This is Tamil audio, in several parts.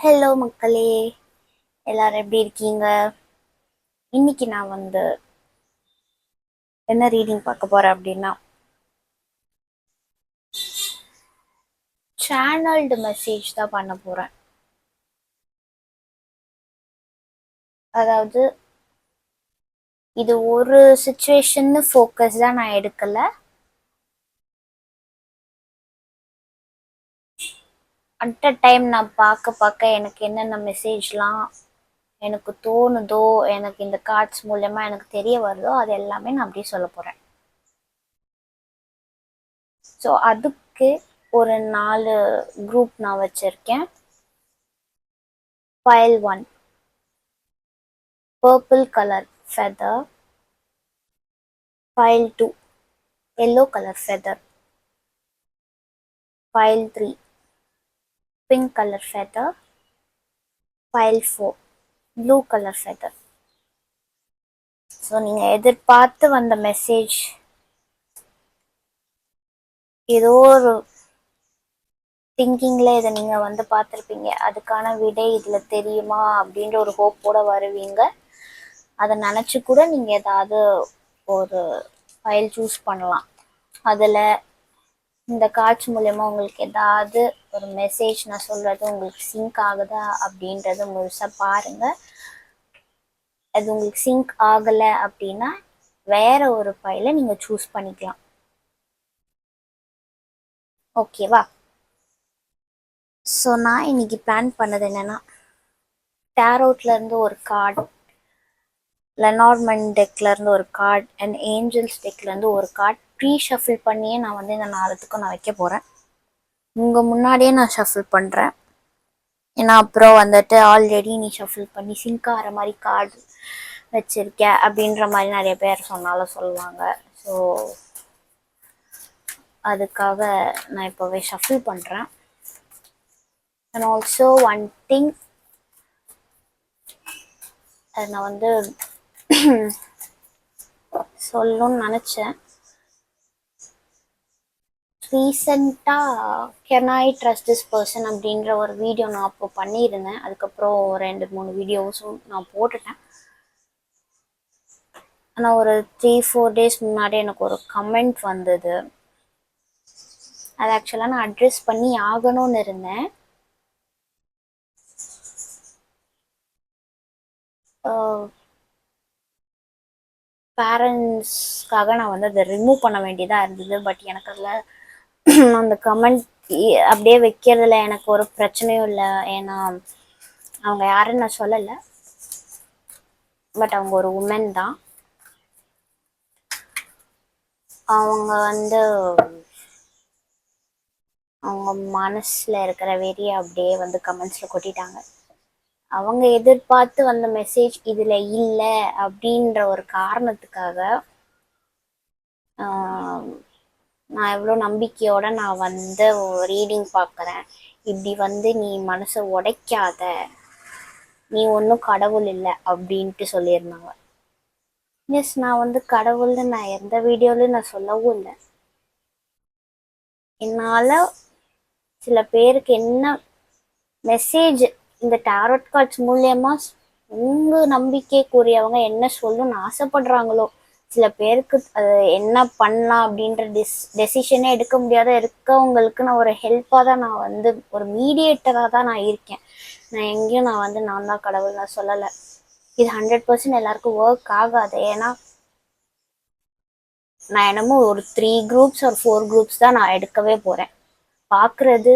ஹலோ மக்களே, எல்லாரும் எப்படி இருக்கீங்க? இன்னைக்கு நான் என்ன ரீடிங் பார்க்க போறேன் அப்படின்னா, சேனல்டு மெசேஜ் தான் பண்ண போறேன். அதாவது இது ஒரு சுச்சுவேஷன் ஃபோக்கஸ் தான் நான் எடுக்கல. அட் அ டைம் நான் பார்க்க எனக்கு என்னென்ன மெசேஜ்லாம் எனக்கு தோணுதோ, எனக்கு இந்த கார்ட்ஸ் மூலமா எனக்கு தெரிய வருதோ, அது எல்லாமே நான் அப்படியே சொல்ல போறேன். ஸோ அதுக்கு ஒரு 4 குரூப் நான் வச்சிருக்கேன். Pile 1, purple color feather. Pile 2, yellow color feather. Pile 3, pink color feather. Pile 4, blue color feather. So நீங்கள் எதிர்பார்த்து வந்த மெசேஜ் ஏதோ ஒரு திங்கிங்கில் இதை நீங்கள் பார்த்துருப்பீங்க. அதுக்கான விடை இதில் தெரியுமா அப்படின்ற ஒரு ஹோப்போடு வருவீங்க. அதை நினச்சி கூட நீங்கள் ஏதாவது ஒரு ஃபைல் சூஸ் பண்ணலாம். அதில் இந்த காட்சி மூலயமா உங்களுக்கு ஏதாவது ஒரு மெசேஜ் நான் சொல்கிறது உங்களுக்கு சிங்க் ஆகுதா அப்படின்றத முழுசாக பாருங்கள். அது உங்களுக்கு சிங்க் ஆகலை அப்படின்னா வேற ஒரு ஃபைலை நீங்கள் சூஸ் பண்ணிக்கலாம். ஓகேவா? ஸோ நான் இன்னைக்கு பிளான் பண்ணது என்னென்னா, டேரோட்லேருந்து ஒரு கார்டு, லெனார்மண்ட் டெக்லேருந்து ஒரு கார்டு அண்ட் ஏஞ்சல்ஸ் டெக்லேருந்து ஒரு கார்டு ப்ரீ ஷஃபில் பண்ணியே நான் இந்த 4த்துக்கும் நான் வைக்க போகிறேன். உங்கள் முன்னாடியே நான் ஷஃபில் பண்ணுறேன். ஏன்னா அப்புறம் ஆல்ரெடி நீ ஷஃபில் பண்ணி சிங்க் ஆகிற மாதிரி கார்டு வச்சுருக்க அப்படின்ற மாதிரி நிறைய பேர் சொன்னாலும் சொல்லுவாங்க. ஸோ அதுக்காக நான் இப்போவே ஷஃபில் பண்ணுறேன். அண்ட் ஆல்சோ ஒன் திங், அது நான் சொல்லணும்னு நினச்சேன். ரீசெண்டாக can I trust this person அப்படின்ற ஒரு வீடியோ நான் அப்போ பண்ணியிருந்தேன். அதுக்கப்புறம் 2-3 வீடியோஸும் நான் போட்டுட்டேன். ஆனால் ஒரு 3-4 டேஸ் முன்னாடி எனக்கு ஒரு கமெண்ட் வந்தது. அது ஆக்சுவலாக நான் அட்ரெஸ் பண்ணி ஆகணும்னு இருந்தேன். பேரண்ட்ஸ்க்காக நான் அதை ரிமூவ் பண்ண வேண்டியதாக இருந்தது. பட் எனக்கு அதில் அந்த கமெண்ட் அப்படியே வைக்கிறதுல எனக்கு ஒரு பிரச்சனையும் இல்லை. ஏன்னா அவங்க யாருன்னு நான் சொல்லலை, பட் அவங்க ஒரு உமன் தான். அவங்க அவங்க மனசில் இருக்கிற வெறியை அப்படியே கமெண்ட்ஸில் கொட்டிட்டாங்க. அவங்க எதிர்பார்த்து வந்த மெசேஜ் இதில் இல்லை அப்படின்ற ஒரு காரணத்துக்காக நான் எவ்வளோ நம்பிக்கையோடு நான் ரீடிங் பார்க்குறேன். இப்படி நீ மனசை உடைக்காத, நீ ஒன்றும் கடவுள் இல்லை அப்படின்ட்டு சொல்லியிருந்தாங்க. எஸ், நான் கடவுள்னு நான் எந்த வீடியோலையும் நான் சொல்லவும் இல்லை. என்னால் சில பேருக்கு என்ன மெசேஜ் இந்த டாரோட் கார்ட்ஸ் மூலயமா உங்கள் நம்பிக்கைக்குரியவங்க என்ன சொல்லணும்னு ஆசைப்படுறாங்களோ, சில பேருக்கு அது என்ன பண்ணலாம் அப்படின்ற டெசிஷனே எடுக்க முடியாத இருக்கவங்களுக்கு நான் ஒரு ஹெல்ப்பாக தான் நான் ஒரு மீடியேட்டராக தான் நான் இருக்கேன். நான் எங்கேயும் நான் தான் கடவுள் நான் சொல்லலை. இது 100% எல்லாருக்கும் ஒர்க் ஆகாது. ஏன்னா நான் என்னமோ ஒரு 3 குரூப்ஸ் ஒரு 4 குரூப்ஸ் தான் நான் எடுக்கவே போகிறேன். பார்க்குறது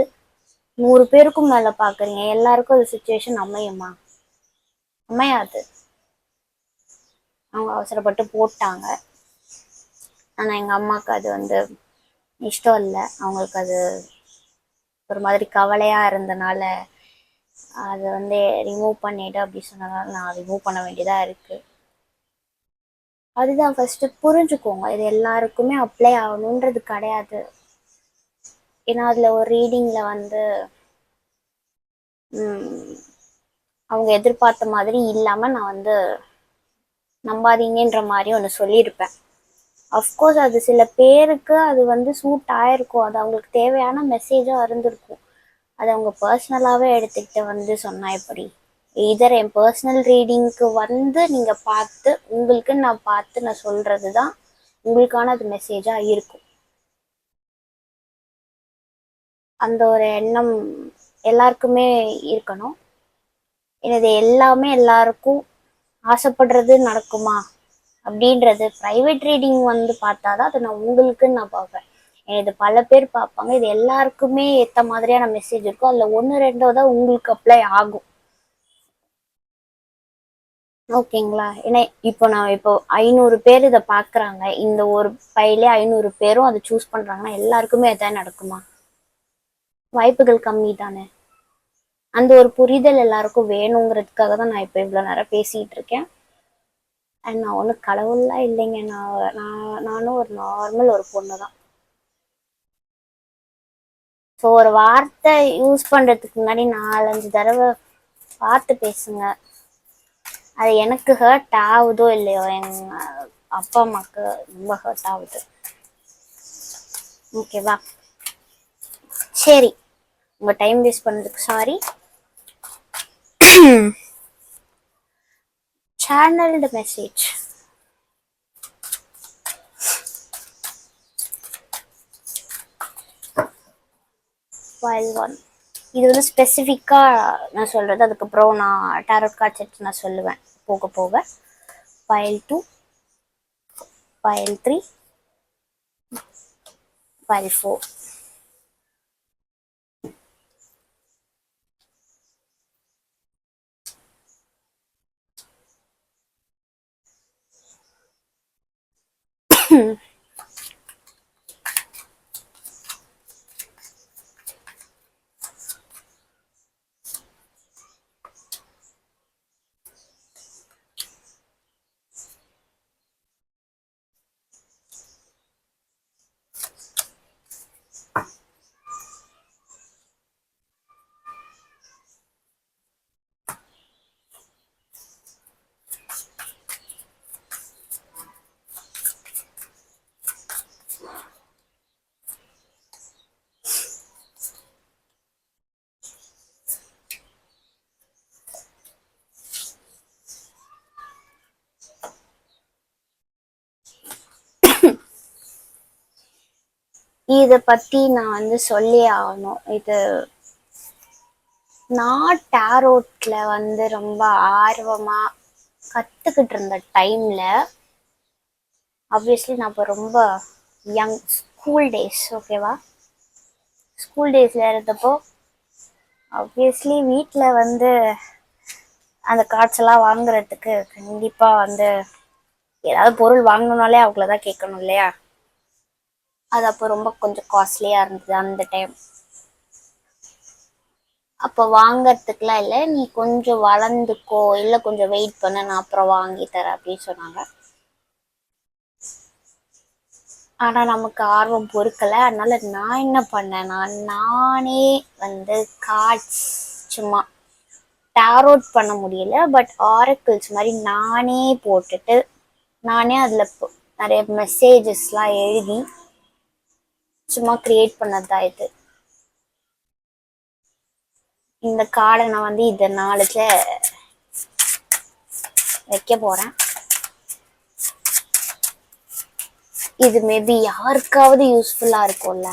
100 பேருக்கும் மேலே பார்க்குறீங்க, எல்லாருக்கும் அது சுச்சுவேஷன் அமையுமா? அமையாது. அவங்க அவசரப்பட்டு போட்டாங்க. ஆனால் எங்கள் அம்மாவுக்கு அது இஷ்டம் இல்லை. அவங்களுக்கு அது ஒரு மாதிரி கவலையாக இருந்தனால அது ரிமூவ் பண்ணிவிடு அப்படி சொன்னதால நான் ரிமூவ் பண்ண வேண்டியதாக இருக்குது. அதுதான் ஃபஸ்ட்டு புரிஞ்சுக்கோங்க, இது எல்லாருக்குமே அப்ளை ஆகணுன்றது கிடையாது. ஏன்னா அதில் ஒரு ரீடிங்கில் அவங்க எதிர்பார்த்த மாதிரி இல்லாமல் நான் நம்பாதீங்கன்ற மாதிரி ஒன்று சொல்லியிருப்பேன். அஃப்கோர்ஸ் அது சில பேருக்கு அது சூட் ஆகிருக்கும், அது அவங்களுக்கு தேவையான மெசேஜாக இருந்திருக்கும். அதை அவங்க பர்சனலாகவே எடுத்துக்கிட்டு வந்து சொன்னால் எப்படி? இதர் என் பர்சனல் ரீடிங்க்கு வந்து நீங்கள் பார்த்து உங்களுக்கு நான் பார்த்து நான் சொல்கிறது தான் உங்களுக்கான அது மெசேஜாக இருக்கும். அந்த ஒரு எண்ணம் எல்லாருக்குமே இருக்கணும். இது எல்லாமே எல்லாருக்கும் ஆசைப்படுறது நடக்குமா அப்படின்றது ப்ரைவேட் ரீடிங் வந்து பார்த்தாதான் அது நான் உங்களுக்குன்னு நான் பார்ப்பேன். இது பல பேர் பார்ப்பாங்க. இது எல்லாருக்குமே ஏற்ற மாதிரியான மெசேஜ் இருக்கும். அதில் ஒன்று ரெண்டோ தான் உங்களுக்கு அப்ளை ஆகும். ஓகேங்களா? ஏன்னா இப்போ 500 பேர் இதை பார்க்குறாங்க. இந்த ஒரு ஃபைலே 500 பேரும் அதை சூஸ் பண்ணுறாங்கன்னா எல்லாருக்குமே எதாவது நடக்குமா? வாய்ப்புகள் கம்மி தானே. அந்த ஒரு புரிதல் எல்லாருக்கும் வேணுங்கிறதுக்காக தான் நான் இப்போ இவ்வளோ நேரம் பேசிகிட்டு இருக்கேன். அண்ட் நான் ஒன்றும் கடவுள்லாம் இல்லைங்க. நானும் ஒரு நார்மல் ஒரு பொண்ணு தான். ஸோ ஒரு வார்த்தை யூஸ் பண்ணுறதுக்கு முன்னாடி 4-5 தடவை பார்த்து பேசுங்க. அது எனக்கு ஹர்ட் ஆகுதோ இல்லையோ, எங்கள் அப்பா அம்மாவுக்கு ரொம்ப ஹர்ட் ஆகுது. ஓகேவா? சரி, உங்கள் டைம் வேஸ்ட் பண்ணதுக்கு சாரி. சேனல்டு மெசேஜ். ஃபைல் 1. இது வந்து ஸ்பெசிஃபிக்காக நான் சொல்கிறது. அதுக்கப்புறம் நான் டேரோட் கார்ட்ஸ் எடுத்து நான் சொல்லுவேன் போக போக. File 2, file 3, file 4. இதை பற்றி நான் வந்து சொல்லி ஆகணும். இது நான் டேரோட்டில் வந்து ரொம்ப ஆர்வமாக கற்றுக்கிட்டு இருந்த டைமில், ஆப்வியஸ்லி நான் இப்போ ரொம்ப யங், ஸ்கூல் டேஸ், ஓகேவா? ஸ்கூல் டேஸில் இருந்தப்போ ஆப்வியஸ்லி வீட்டில் வந்து அந்த கார்ட்ஸ் எல்லாம் வாங்குறதுக்கு கண்டிப்பாக வந்து ஏதாவது பொருள் வாங்கணுன்னாலே அவங்கள தான் கேட்கணும் இல்லையா? அது அப்போ ரொம்ப கொஞ்சம் காஸ்ட்லியாக இருந்தது அந்த டைம். அப்போ வாங்கறதுக்குலாம் இல்லை, நீ கொஞ்சம் வளர்ந்துக்கோ, இல்லை கொஞ்சம் வெயிட் பண்ண, நான் அப்புறம் வாங்கி தரேன் அப்படின்னு சொன்னாங்க. ஆனால் நமக்கு ஆர்வம் பொறுக்கலை. அதனால நான் என்ன பண்ணேன், நானே வந்து கார்ட்ஸ் சும்மா டேரோட் பண்ண முடியல, பட் ஆரக்கிள்ஸ் மாதிரி நானே போட்டுட்டு நானே அதில் நிறைய மெசேஜஸ்லாம் எழுதி சும்மா கிரியேட் பண்ணது தான் இது. இந்த கார்டை நான் வந்து இந்த நாளுக்கு வைக்க போகிறேன். இது மேபி யாருக்காவது யூஸ்ஃபுல்லாக இருக்கும்ல,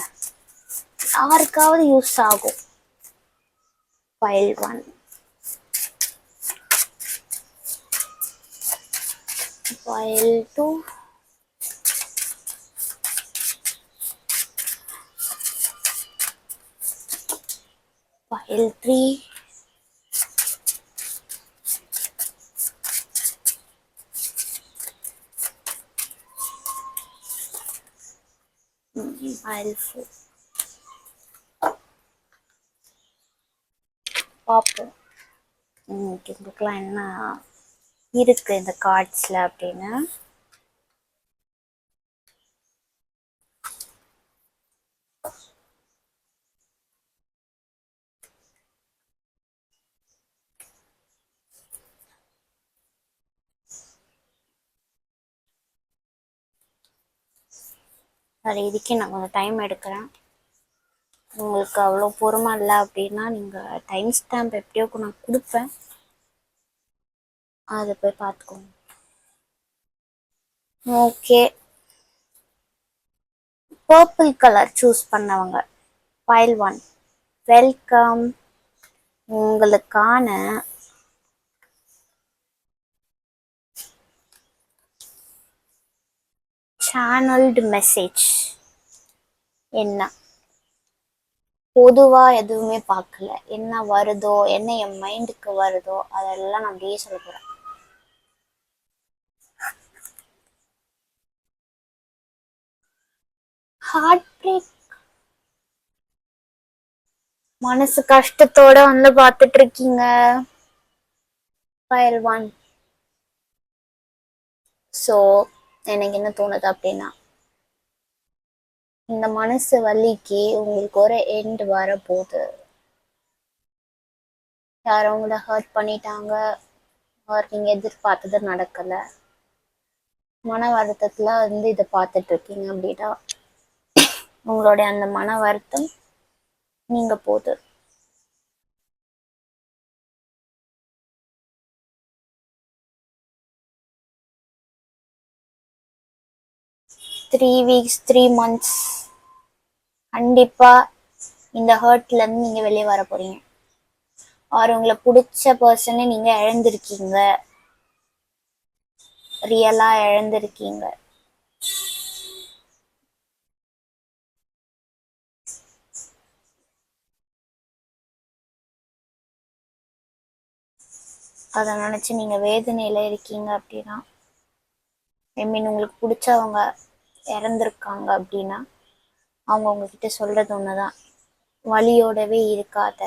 யாருக்காவது யூஸ் ஆகும். File 1, file 2, file 3, file 4. பார்ப்போம் உங்களுக்குலாம் என்ன இருக்குது இந்த கார்ட்ஸில் அப்படின்னு. அது இதுக்கு நான் கொஞ்சம் டைம் எடுக்கிறேன். உங்களுக்கு அவ்வளோ பொறுமை இல்லை அப்படின்னா நீங்கள் டைம் ஸ்டாம்ப் எப்படியோ நான் கொடுப்பேன், அதை போய் பார்த்துக்கோங்க. ஓகே, பர்பிள் கலர் சூஸ் பண்ணவங்க ஃபைல் 1 வெல்கம். உங்களுக்கான சேனல்டு மெசேஜ் என்ன? பொதுவாக எதுவுமே பார்க்கல, என்ன வருதோ என்ன என் மைண்டுக்கு வருதோ அதெல்லாம் நான் அப்படியே சொல்ல போகிறேன். ஹார்ட் பிரேக், மனசு கஷ்டத்தோட வந்து பார்த்துட்டு இருக்கீங்க ஃபைல் 1. ஸோ எனக்கு என்ன தோணுது அப்படின்னா, இந்த மனசு வலிக்கு உங்களுக்கு ஒரு எண்ட் வரப்போகுது. யாரும் உங்களை ஹர்ட் பண்ணிட்டாங்க, நீங்கள் எதிர்பார்த்தது நடக்கலை, மன வருத்தத்தில் வந்து இதை பார்த்துட்டு இருக்கீங்க அப்படின்னா உங்களுடைய அந்த மன வருத்தம் நீங்க போகுது. த்ரீ வீக்ஸ் 3 months கண்டிப்பா இந்த ஹர்ட்ல இருந்து நீங்க வெளியே வர போறீங்க. ஆர் உங்களை பிடிச்ச பர்சனை நீங்க இழந்திருக்கீங்க, ரியலா இழந்திருக்கீங்க. அதை நினைச்சு நீங்க வேதனையில இருக்கீங்க அப்படின்னா, ஐ மீன் உங்களுக்கு பிடிச்சவங்க இறந்துருக்காங்க அப்படின்னா அவங்க உங்ககிட்ட சொல்றது ஒண்ணுதான், வலியோடவே இருக்காத,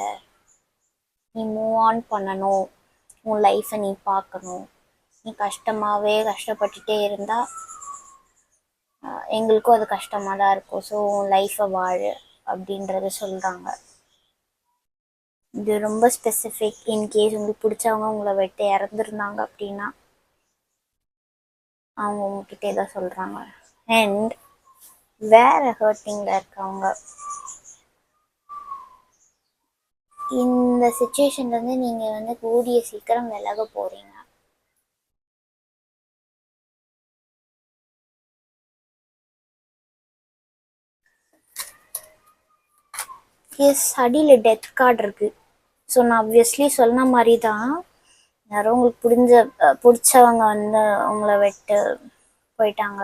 நீ மூவ் ஆன் பண்ணணும், உன் லைஃப்பை நீ பார்க்கணும், நீ கஷ்டமாவே கஷ்டப்பட்டுட்டே இருந்தா எங்களுக்கும் அது கஷ்டமாக தான் இருக்கும், ஸோ லைஃப்பை வாழு அப்படின்றத சொல்கிறாங்க. இது ரொம்ப ஸ்பெசிஃபிக். இன்கேஸ் உங்களுக்கு பிடிச்சவங்க உங்களை விட்டு இறந்துருந்தாங்க அப்படின்னா அவங்க உங்ககிட்ட தான் சொல்கிறாங்க. அண்ட் வேற ஹர்ட்டிங்கில் இருக்கவங்க இந்த சுச்சுவேஷன்லேருந்து நீங்கள் வந்து கூடிய சீக்கிரம் விலக போகிறீங்க. எஸ், அடியில் டெத் கார்டு இருக்குது. ஸோ நான் ஆப்வியஸ்லி சொன்ன மாதிரி தான், யாரோ உங்களுக்கு பிடிச்சவங்க வந்து உங்களை விட்டு போயிட்டாங்க,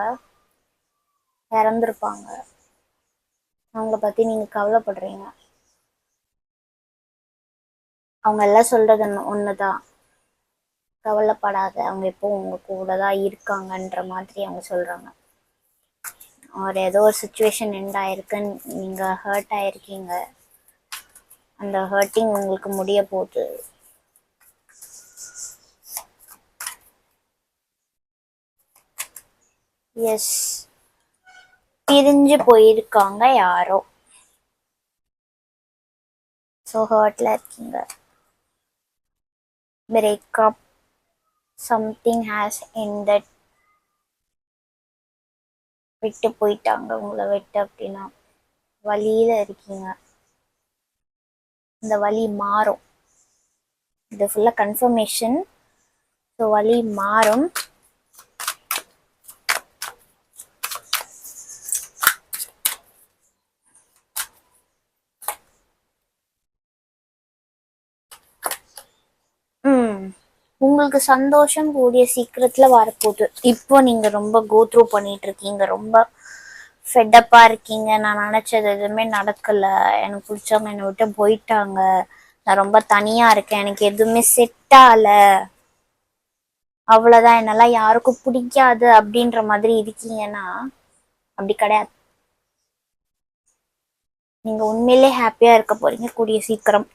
இறந்துருப்பாங்க, அவங்கள பற்றி நீங்கள் கவலைப்படுறீங்க. அவங்க எல்லாம் சொல்கிறது ஒன்று தான், கவலைப்படாத, அவங்க எப்போ உங்கள் கூட தான் இருக்காங்கன்ற மாதிரி அவங்க சொல்கிறாங்க. ஒரு ஏதோ ஒரு சுச்சுவேஷன் எண்ட் ஆயிருக்குன்னு நீங்கள் ஹர்ட் ஆயிருக்கீங்க, அந்த ஹர்ட்டிங் உங்களுக்கு முடிய போகுது. எஸ், பிரிஞ்சு போயிருக்காங்க யாரோ, ஸோ ஹர்ட்ல இருக்கீங்க. பிரேக்கப், சம்திங் ஹேஸ் எண்டட், விட்டு போயிட்டாங்க உங்களை விட்டு அப்படின்னா வலியில இருக்கீங்க. இந்த வலி மாறும், இது ஃபுல்லாக கன்ஃபர்மேஷன். ஸோ வலி மாறும். உங்களுக்கு சந்தோஷம் கூடிய சீக்கிரத்துல வரப்போகுது. இப்போ நீங்க ரொம்ப கோத்ரூ பண்ணிட்டு இருக்கீங்க, ரொம்ப ஃபெட்டப்பா இருக்கீங்க, நான் நினைச்சது எதுவுமே நடக்கல, எனக்கு பிடிச்சவங்க என்னை விட்டு போயிட்டாங்க, நான் ரொம்ப தனியா இருக்கேன், எனக்கு எதுவுமே செட் ஆகல, அவ்வளவுதான், என்னெல்லாம் யாருக்கும் பிடிக்காது அப்படின்ற மாதிரி இருக்கீங்கன்னா அப்படி கிடையாது. நீங்க உண்மையிலே ஹாப்பியா இருக்க போறீங்க கூடிய சீக்கிரம்.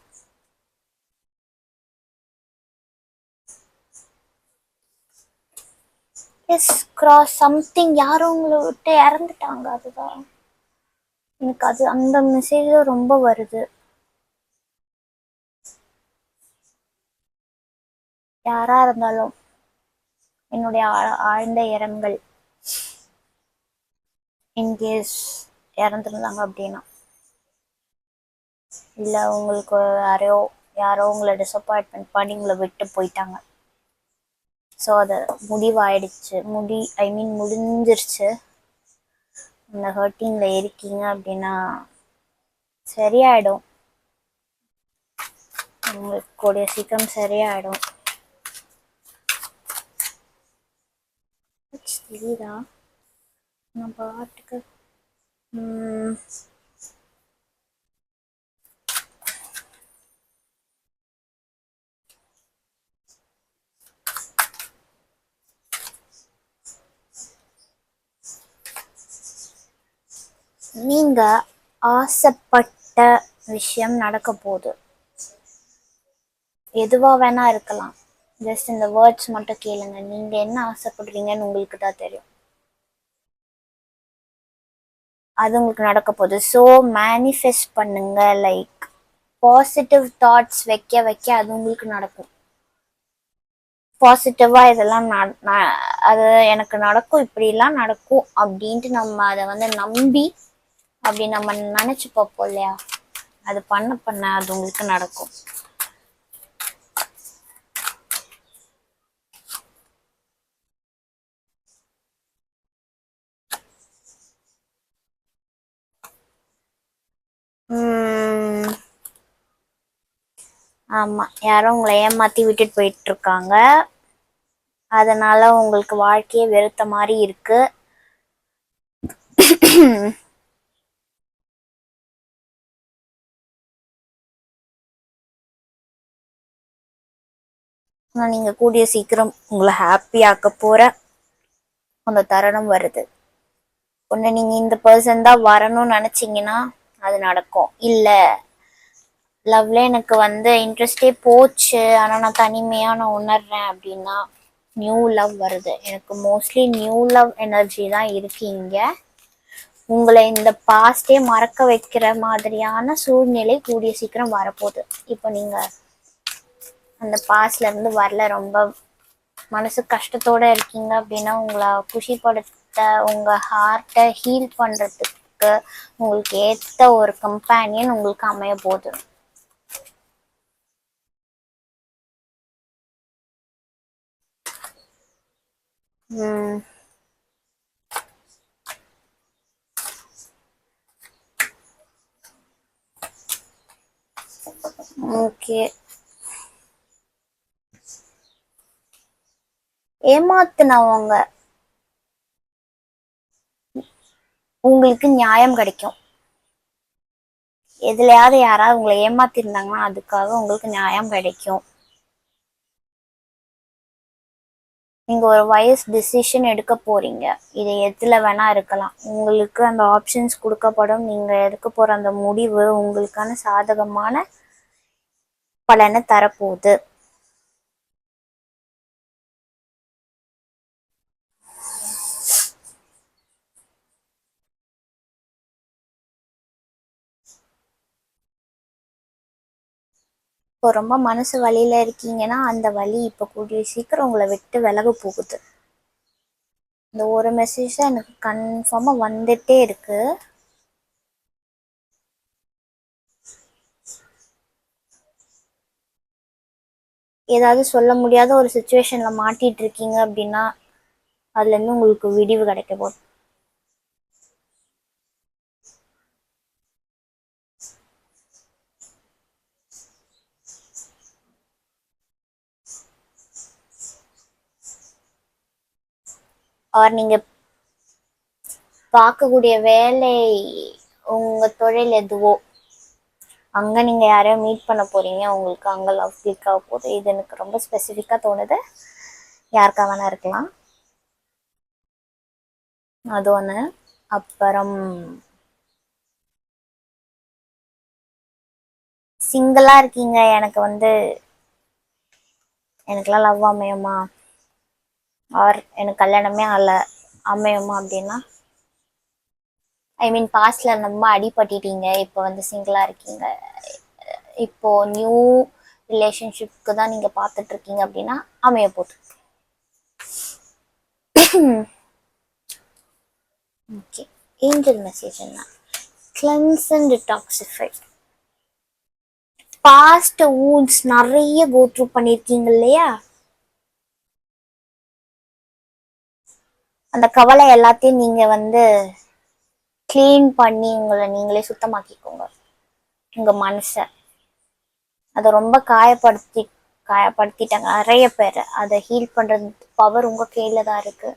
எஸ், கிராஸ் சம்திங், யாரும் உங்களை விட்டு இறந்துட்டாங்க, அதுதான் எனக்கு அது அந்த மெசேஜ் ரொம்ப வருது. யாரா இருந்தாலும் என்னுடைய ஆழ்ந்த இரங்கல், இன்கேஸ் இறந்துருந்தாங்க அப்படின்னா. இல்லை உங்களுக்கு யாரோ உங்களை டிசப்பாயின்மெண்ட் பண்ணி உங்களை விட்டு போயிட்டாங்க. ஸோ அது முடிவாயிடுச்சு, முடிஞ்சிருச்சு. இந்த ஹர்ட்டிங்கில் இருக்கீங்க அப்படின்னா சரியாயிடும், உங்களுக்கு கூடிய சீக்கிரம் சரியாயிடும். தெரியுதா நான் பாட்டுக்கு நீங்க ஆசைப்பட்ட விஷயம் நடக்க போகுது. எதுவா வேணா இருக்கலாம். ஜஸ்ட் இந்த வேர்ட்ஸ் மட்டும் கேளுங்க. நீங்க என்ன ஆசைப்படுறீங்கன்னு உங்களுக்கு தான் தெரியும். அது உங்களுக்கு நடக்க போகுது. ஸோ மேனிஃபெஸ்ட் பண்ணுங்க. லைக் பாசிட்டிவ் தாட்ஸ் வைக்க வைக்க அது உங்களுக்கு நடக்கும். பாசிட்டிவா இதெல்லாம் அது எனக்கு நடக்கும், இப்படிலாம் நடக்கும் அப்படின்ட்டு நம்ம அதை வந்து நம்பி அப்படி நம்ம நினைச்சு பார்ப்போம் இல்லையா, அது பண்ண அது உங்களுக்கு நடக்கும். ஆமா, யாரும் உங்களை ஏமாத்தி விட்டுட்டு போயிட்டு இருக்காங்க. அதனால உங்களுக்கு வாழ்க்கையே வெறுத்த மாதிரி இருக்கு. ஆனால் நீங்க கூடிய சீக்கிரம் உங்களை ஹாப்பி ஆக்க போற அந்த தருணம் வருது. ஒன்று நீங்க இந்த பர்சன் தான் வரணும்னு நினைச்சீங்கன்னா அது நடக்கும். இல்லை லவ்ல எனக்கு வந்து இன்ட்ரெஸ்டே போச்சு, ஆனால் நான் தனிமையாக நான் உணர்றேன் அப்படின்னா நியூ லவ் வருது. எனக்கு மோஸ்ட்லி நியூ லவ் எனர்ஜி தான் இருக்கீங்க. உங்களை இந்த பாஸ்டே மறக்க வைக்கிற மாதிரியான சூழ்நிலை கூடிய சீக்கிரம் வரப்போகுது. இப்போ நீங்க அந்த பாஸ்ட்ல இருந்து வரல, ரொம்ப மனசு கஷ்டத்தோட இருக்கீங்க அப்படின்னா உங்களை குஷிப்படுத்த, உங்க ஹார்ட்டை ஹீல் பண்றதுக்கு உங்களுக்கு ஏற்ற ஒரு கம்பேனியன் உங்களுக்கு அமைய போகுது. ஓகே, ஏமாத்துனவங்க உங்களுக்கு நியாயம் கிடைக்கும். எதுலையாவது யாராவது உங்களை ஏமாத்திருந்தாங்கன்னா அதுக்காக உங்களுக்கு நியாயம் கிடைக்கும். நீங்க ஒரு வயசு டிசிஷன் எடுக்க போறீங்க. இது எதுல வேணா இருக்கலாம். உங்களுக்கு அந்த ஆப்ஷன்ஸ் கொடுக்கப்படும். நீங்க எடுக்க போற அந்த முடிவு உங்களுக்கான சாதகமான பலனை தரப்போகுது. இப்போ ரொம்ப மனசு வலியில இருக்கீங்கன்னா அந்த வலி இப்போ கூடிய சீக்கிரம் உங்களை விட்டு விலக போகுது. இந்த ஒரு மெசேஜ் தான் எனக்கு கன்ஃபார்மா வந்துட்டே இருக்கு. ஏதாவது சொல்ல முடியாத ஒரு சுச்சுவேஷன்ல மாட்டிட்டு இருக்கீங்க அப்படின்னா அதுல இருந்து உங்களுக்கு விடிவு கிடைக்க போகுது. நீங்க பார்க்கக்கூடிய வேலை, உங்க தொழில் எதுவோ அங்க நீங்க யாரையும் மீட் பண்ண போறீங்க. உங்களுக்கு அங்க லவ் கிளிக் ஆக போகுது. இது எனக்கு ரொம்ப ஸ்பெசிஃபிக்கா தோணுது. யாருக்கா வேணா இருக்கலாம். அது ஒண்ணு. அப்புறம் சிங்கிளா இருக்கீங்க, எனக்குலாம் லவ் அமையுமா ஆர் எனக்கு கல்யாணமே அமையுமா அப்படின்னா, ஐ மீன் பாஸ்ட்ல ரொம்ப அடிபட்டுட்டீங்க, இப்போ வந்து சிங்கிளா இருக்கீங்க, இப்போ நியூ ரிலேஷன்ஷிப்க்கு தான் நீங்க பார்த்துட்டு இருக்கீங்க அப்படின்னா அமைய போகுது. ஓகே, ஏஞ்சல் மெசேஜ் என்ன? Cleanse and detoxify. Past wounds நிறைய கோ த்ரூ பண்ணிருக்கீங்க இல்லையா, அந்த கவலை எல்லாத்தையும் நீங்க வந்து கிளீன் பண்ணி உங்களை நீங்களே சுத்தமாக்கிக்கோங்க. உங்க மனச அதை ரொம்ப காயப்படுத்திட்டாங்க நிறைய பேர். அதை ஹீல் பண்றது பவர் உங்க கையில தான் இருக்கு.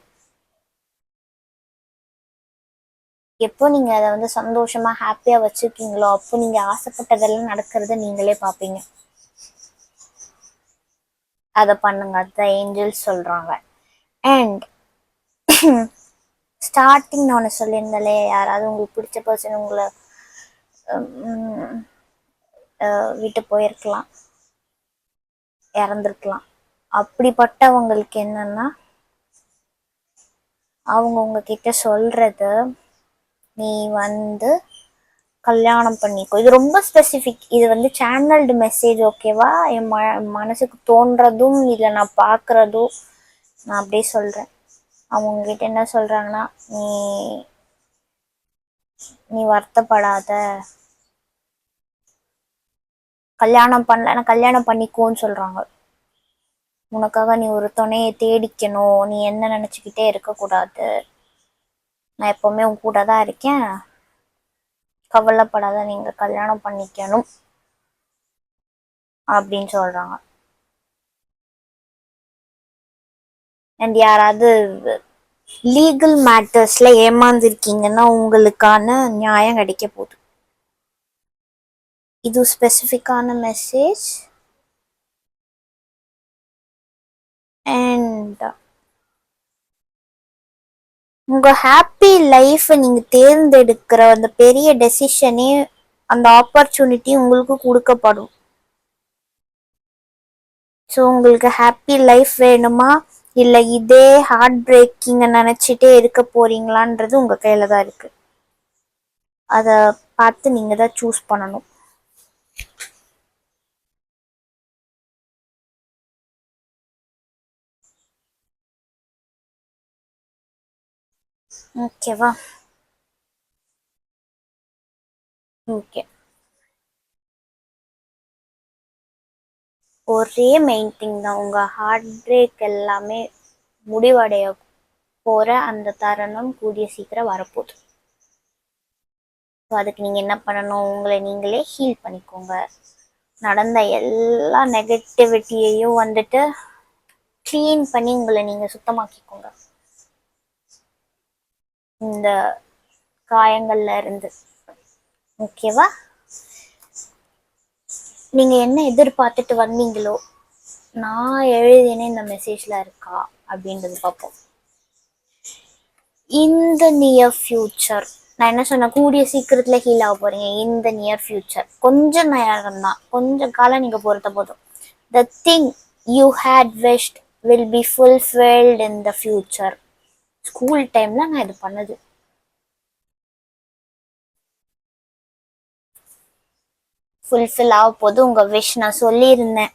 எப்போ நீங்க அதை வந்து சந்தோஷமா ஹாப்பியா வச்சிருக்கீங்களோ அப்போ நீங்க ஆசைப்பட்டதெல்லாம் நடக்கிறத நீங்களே பார்ப்பீங்க. அதை பண்ணுங்க, அதுதான் ஏஞ்சல்ஸ் சொல்றாங்க. அண்ட் ஸ்டார்டிங் நான் ஒன்று சொல்லியிருந்தாலே, யாராவது உங்களுக்கு பிடிச்ச பர்சன் உங்களை விட்டு போயிருக்கலாம், இறந்துருக்கலாம். அப்படிப்பட்டவங்களுக்கு என்னன்னா, அவங்க உங்ககிட்ட சொல்றது, நீ வந்து கல்யாணம் பண்ணிக்கோ. இது ரொம்ப ஸ்பெசிஃபிக், இது வந்து சேனல்டு மெசேஜ், ஓகேவா? என் மனசுக்கு தோன்றதும் இல்லை நான் பார்க்குறதும் நான் அப்படியே சொல்கிறேன். அவங்க உங்ககிட்ட என்ன சொல்கிறாங்கன்னா, நீ நீ வருத்தப்படாத, கல்யாணம் பண்ணலன்னா கல்யாணம் பண்ணிக்கோன்னு சொல்கிறாங்க. உனக்காக நீ ஒரு துணையை தேடிக்கணும், நீ என்ன நினச்சிக்கிட்டே இருக்கக்கூடாது, நான் எப்போவுமே உன் கூட தான் இருக்கேன், கவலைப்படாத, நீங்கள் கல்யாணம் பண்ணிக்கணும் அப்படின்னு சொல்கிறாங்க. அண்ட் யாராவது லீகல் மேட்டர்ஸில் ஏமாந்துருக்கீங்கன்னா உங்களுக்கான நியாயம் கிடைக்க போகுது. இது ஸ்பெசிஃபிக்கான மெசேஜ். அண்ட் உங்கள் ஹாப்பி லைஃப்பை நீங்கள் தேர்ந்தெடுக்கிற அந்த பெரிய டெசிஷனே, அந்த ஆப்பர்ச்சுனிட்டி உங்களுக்கு கொடுக்கப்படும். ஸோ உங்களுக்கு ஹாப்பி லைஃப் வேணுமா, இல்லை இதே ஹார்ட் பிரேக்கிங்கை நினச்சிட்டே இருக்க போறீங்களான்றது உங்கள் கையில் தான் இருக்குது. அதை பார்த்து நீங்கள் தான் சூஸ் பண்ணணும். ஓகேவா? ஓகே. ஒரே மெயின் திங் தான், உங்கள் ஹார்ட் பிரேக் எல்லாமே முடிவடைய போகிற அந்த தருணம் கூடிய சீக்கிரம் வரப்போகுது. ஸோ அதுக்கு நீங்கள் என்ன பண்ணணும், உங்களை நீங்களே ஹீல் பண்ணிக்கோங்க. நடந்த எல்லா நெகட்டிவிட்டியையும் வந்துட்டு க்ளீன் பண்ணி உங்களை நீங்கள் சுத்தமாக்கிக்கோங்க இந்த காயங்கள்ல இருந்து. ஓகேவா? நீங்கள் என்ன எதிர்பார்த்துட்டு வந்தீங்களோ, நான் எழுதினே இந்த மெசேஜில் இருக்கா அப்படின்றது பார்ப்போம். இந்த நியர் ஃபியூச்சர், நான் என்ன சொன்னேன், கூடிய சீக்கிரத்தில் ஹீல் ஆக போகிறீங்க. இந்த நியர் ஃபியூச்சர் கொஞ்சம் நேரம் தான், கொஞ்சம் காலம் நீங்கள் பொறுத்த போதும். The thing you had wished will be fulfilled in the future. School டைமில் நான் இது பண்ணது ஃபுல்ஃபில் ஆக போது. உங்கள் விஷ் நான் சொல்லியிருந்தேன்,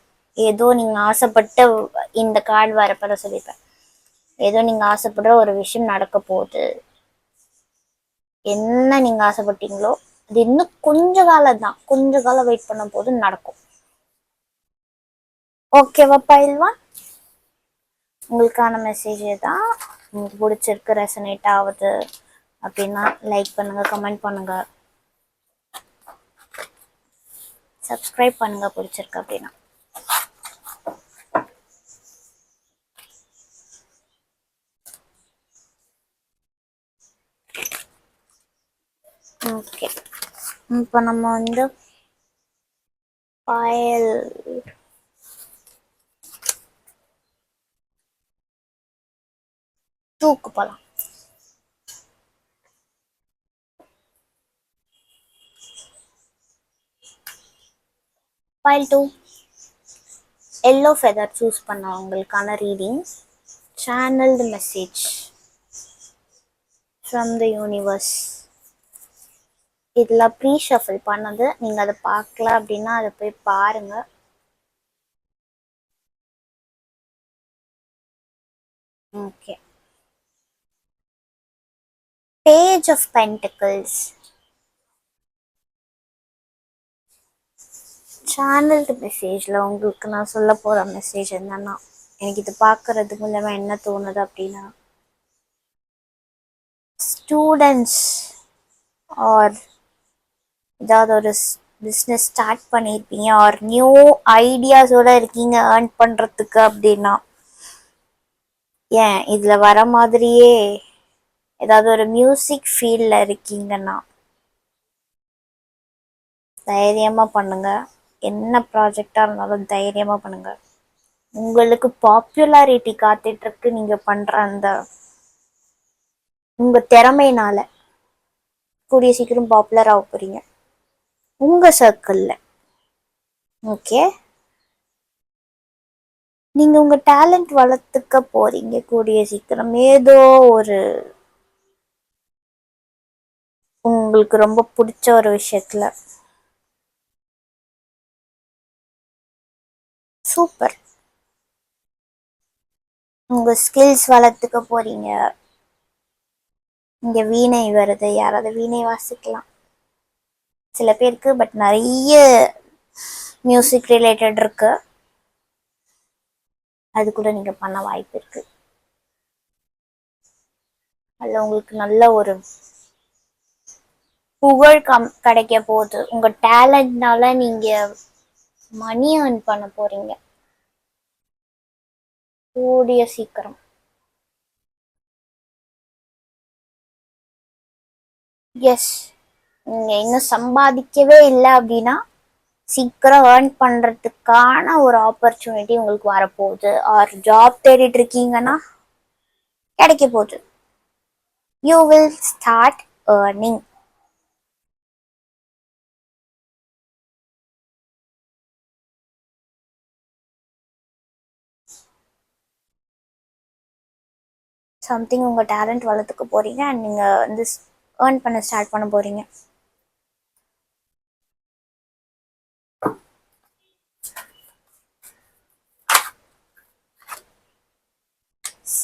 ஏதோ நீங்கள் ஆசைப்பட்ட இந்த கார்டு வரப்பட சொல்லியிருப்பேன், ஏதோ நீங்கள் ஆசைப்படுற ஒரு விஷயம் நடக்க போகுது. என்ன நீங்கள் ஆசைப்பட்டீங்களோ அது இன்னும் கொஞ்ச காலம் தான், கொஞ்ச காலம் வெயிட் பண்ண போது நடக்கும். ஓகேவா பயில்வான்? உங்களுக்கான மெசேஜ் தான். உங்களுக்கு பிடிச்சிருக்கு, ரெசனேட் ஆகுது அப்படின்னா லைக் பண்ணுங்கள், கமெண்ட் பண்ணுங்கள், சப்ஸ்கிரைப் பண்ணுங்கள் பிடிச்சிருக்கு அப்படின்னா. ஓகே, இப்போ நம்ம வந்து ஃபைல் டூக்கு போகலாம். ஃபைல் 2 எல்லோ ஃபெதர் சூஸ் பண்ணவங்களுக்கான reading. Channelled message from the universe. இதில் ப்ரீ ஷஃபில் பண்ணது, நீங்கள் அதை பார்க்கல அப்படின்னா அதை போய் பாருங்கள். Okay. Page of pentacles, channelled மெசேஜில் உங்களுக்கு நான் சொல்ல போகிற மெசேஜ் என்னன்னா, எனக்கு இது பார்க்கறதுக்கு மூலமாக என்ன தோணுது அப்படின்னா, ஸ்டூடெண்ட்ஸ் ஆர் ஏதாவது ஒரு பிஸ்னஸ் ஸ்டார்ட் பண்ணியிருப்பீங்க ஆர் நியூ ஐடியாஸோடு இருக்கீங்க ஏர்ன் பண்ணுறதுக்கு அப்படின்னா, ஏன் இதில் வர மாதிரியே ஏதாவது ஒரு மியூசிக் ஃபீல்டில் இருக்கீங்கன்னா தைரியமாக பண்ணுங்கள். என்ன ப்ராஜெக்டாக இருந்தாலும் தைரியமாக பண்ணுங்கள். உங்களுக்கு பாப்புலாரிட்டி காத்துட்ருக்கு. நீங்கள் பண்ணுற அந்த உங்கள் திறமையினால கூடிய சீக்கிரம் பாப்புலர் ஆக போகிறீங்க உங்கள் சர்க்கிளில். ஓகே, நீங்கள் உங்கள் டேலண்ட் வளர்த்துக்க போகிறீங்க கூடிய சீக்கிரம். ஏதோ ஒரு உங்களுக்கு ரொம்ப பிடிச்ச ஒரு விஷயத்தில். சூப்பர். உங்கள் ஸ்கில்ஸ் வளர்த்துக்க போகிறீங்க. இங்கே வீணை வருது, யாராவது வீணை வாசிக்கலாம் சில பேருக்கு, பட் நிறைய மியூசிக் ரிலேட்டட் இருக்கு, அது கூட நீங்கள் பண்ண வாய்ப்பு இருக்கு. அதில் உங்களுக்கு நல்ல ஒரு புகழ் கிடைக்க போகுது. உங்கள் டேலண்ட்னால நீங்கள் மணி ஏர்ன் பண்ண போகிறீங்க கூடிய சீக்கிரம். எஸ், நீங்கள் இன்னும் சம்பாதிக்கவே இல்லை அப்படின்னா சீக்கிரம் ஏர்ன் பண்ணுறதுக்கான ஒரு ஆப்பர்ச்சுனிட்டி உங்களுக்கு வரப்போகுது. ஆர் ஜாப் தேடிட்டு இருக்கீங்கன்னா கிடைக்க போகுது. You will start earning. Something உங்கள் டேலண்ட் வளர்த்துக்க போகிறீங்க அண்ட் நீங்கள் வந்து ஏர்ன் பண்ண ஸ்டார்ட் பண்ண போகிறீங்க.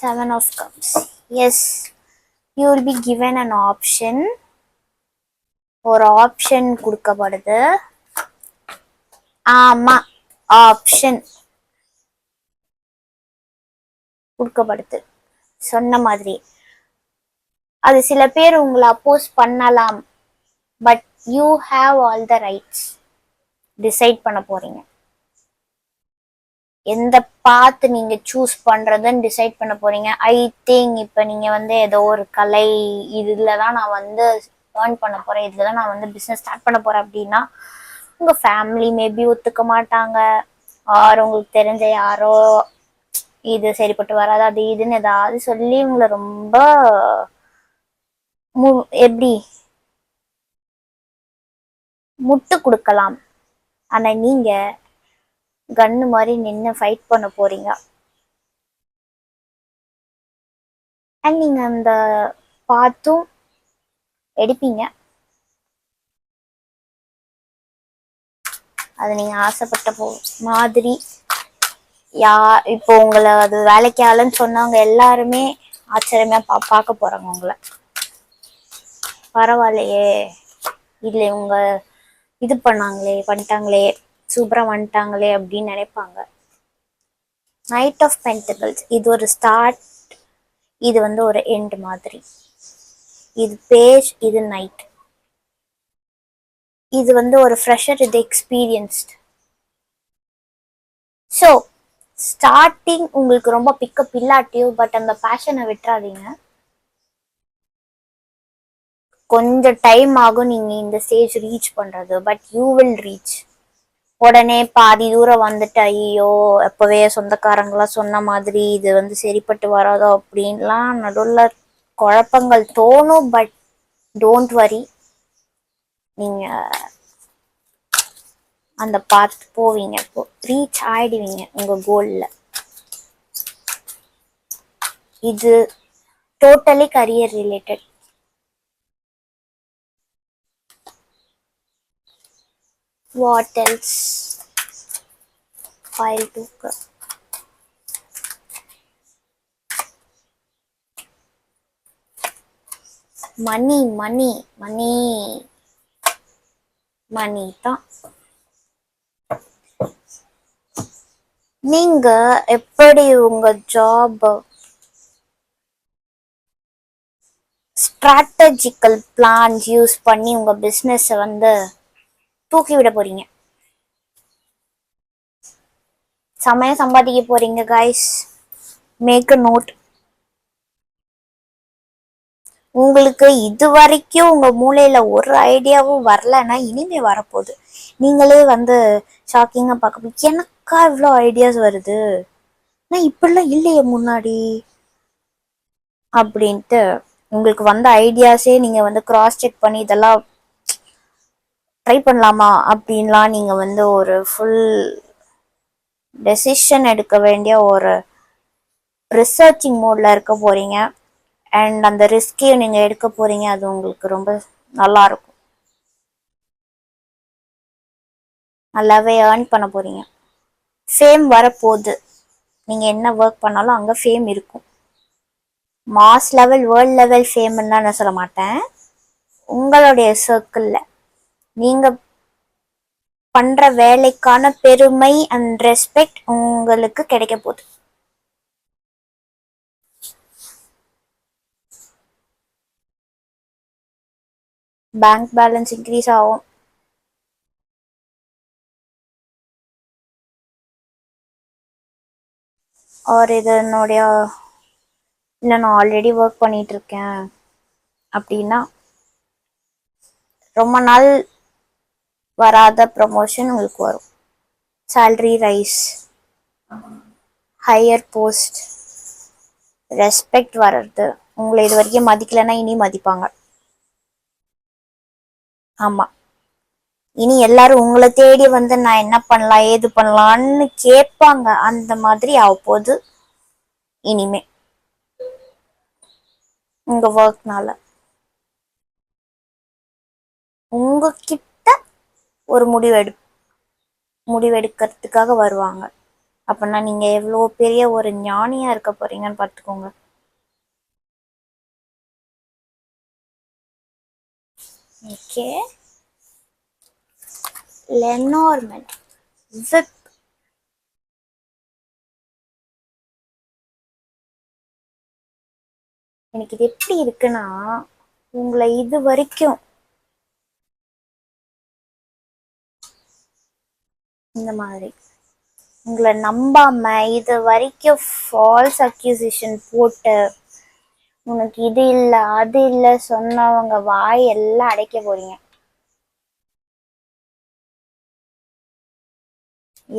Seven of Cups. Yes, you will be given an option. ஒரு ஆப்ஷன் கொடுக்கப்படுது. ஆமாம், ஆப்ஷன் கொடுக்கப்படுது. சொன்ன மாதிரி அது சில பேர் உங்களை அப்போஸ் பண்ணலாம், but you have all the rights. Decide பண்ண போறீங்க எந்த பாத்து நீங்க சூஸ் பண்றதுன்னு டிசைட் பண்ண போறீங்க. ஐ திங்க் இப்ப நீங்க வந்து ஏதோ ஒரு கலை இதுலதான் நான் வந்து ஏர்ன் பண்ண போறேன், இதுலதான் நான் வந்து பிசினஸ் ஸ்டார்ட் பண்ண போறேன் அப்படின்னா உங்க ஃபேமிலி மேபி ஒத்துக்க மாட்டாங்க. ஆர் உங்களுக்கு தெரிஞ்ச யாரோ இது சரிப்பட்டு வராது அது இதுன்னு ஏதாவது சொல்லி உங்களை ரொம்ப எப்படி முட்டு கொடுக்கலாம். ஆனா நீங்க கன்னு மாதிரி நின்று ஃபைட் பண்ண போறீங்க. அண்ட் நீங்க அந்த பார்த்தும் எடுப்பீங்க. அது நீங்க ஆசைப்பட்ட மாதிரி இப்போ உங்களை அது வேலைக்கு ஆளுன்னு சொன்னவங்க எல்லாருமே ஆச்சரியமா பார்க்க போறாங்க உங்களை. பரவாயில்லையே, இல்லை இவங்க இது பண்ணிட்டாங்களே சூப்பரா வந்துட்டாங்களே அப்படின்னு நினைப்பாங்க. நைட் ஆஃப் பென்டபிள்ஸ், இது ஒரு ஸ்டார்ட், இது வந்து ஒரு எண்ட் மாதிரி. இது பேஜ், இது நைட். இது வந்து ஒரு ஃப்ரெஷர், இது எக்ஸ்பீரியன்ஸ்ட். ஸோ ஸ்டார்டிங் உங்களுக்கு ரொம்ப பிக்கப் இல்லாட்டியும் பட் அந்த பேஷனை விட்டுறாதீங்க. கொஞ்சம் டைம் ஆகும் நீங்க இந்த ஸ்டேஜ் ரீச் பண்றது, பட் யூ வில் ரீச். உடனே பாதி தூரம் வந்துட்டு ஐயோ எப்பவே சொந்தக்காரங்களாம் சொன்ன மாதிரி இது வந்து சரிப்பட்டு வராதோ அப்படின்லாம் நடுவில் குழப்பங்கள் தோணும். பட் டோன்ட் வரி, நீங்க அந்த பார்த்து போவீங்க, ரீச் ஆயிடுவீங்க உங்க கோல்ல. இது totally career related. What else? File 2 மணி மணி மணி மணி தான். நீங்க எப்படி உங்க ஜாப் ஸ்ட்ராட்டஜிக்கல் பிளான்ஸ் யூஸ் பண்ணி உங்க பிசினஸ் வந்து தூக்கி விட போறீங்க, செமையா சம்பாதிக்க போறீங்க கைஸ். Make a note. உங்களுக்கு இது வரைக்கும் உங்க மூளையில ஒரு ஐடியாவும் வரலன்னா இனிமே வரப்போகுது. நீங்களே வந்து ஷாக்கிங்கா பார்க்க, எனக்கா இவ்வளோ ஐடியாஸ் வருது, நான் இப்படிலாம் இல்லையே முன்னாடி அப்படின்ட்டு உங்களுக்கு வந்த ஐடியாஸே நீங்க வந்து கிராஸ் செக் பண்ணி இதெல்லாம் ட்ரை பண்ணலாமா அப்படின்லாம் நீங்க வந்து ஒரு ஃபுல் டெசிஷன் எடுக்க வேண்டிய ஒரு ரிசர்ச்சிங் மோட்ல இருக்க போறீங்க. அண்ட் அந்த ரிஸ்கையும் நீங்க எடுக்க போறீங்க. அது உங்களுக்கு ரொம்ப நல்லா இருக்கும். நல்லாவே ஏர்ன் பண்ண போறீங்க. ஃபேம் வரப்போகுது. நீங்க என்ன ஒர்க் பண்ணாலும் அங்க ஃபேம் இருக்கும். மாஸ் லெவல் வேர்ல்ட் லெவல் ஃபேம்னா நான் சொல்ல மாட்டேன். உங்களுடைய சர்க்கிள்ல நீங்க பண்ற வேலைக்கான பெருமை அண்ட் ரெஸ்பெக்ட் உங்களுக்கு கிடைக்க போகுது. பேங்க் பேலன்ஸ் இன்க்ரீஸ் ஆகும். ஒரு இதனுடைய இல்லை நான் ஆல்ரெடி ஒர்க் பண்ணிட்டு இருக்கேன் அப்படின்னா ரொம்ப நாள் வராத ப்ரமோஷன் உங்களுக்கு வரும். Salary rice, higher post, respect வர்றது. உங்களை இது வரைக்கும் மதிக்கலைன்னா இனி மதிப்பாங்க. ஆமா, இனி எல்லாரும் உங்களை தேடி வந்து நான் என்ன பண்ணலாம் ஏது பண்ணலான்னு கேட்பாங்க. அந்த மாதிரி ஆகப்போகுது இனிமே உங்க ஒர்க்னால. உங்ககிட்ட ஒரு முடிவெடுக்கிறதுக்காக வருவாங்க. அப்படின்னா நீங்க எவ்வளோ பெரிய ஒரு ஞானியா இருக்க போறீங்கன்னு பார்த்துக்கோங்க. Okay, Lenormand whip. எனக்கு இது எப்படி இருக்குன்னா, உங்களை இது வரைக்கும் இந்த மாதிரி உங்களை நம்பாம இது வரைக்கும் ஃபால்ஸ் அக்யூசேஷன் போட்டு உனக்கு இது இல்லை அது இல்லை சொன்னவங்க வாய் எல்லாம் அடைக்க போறீங்க.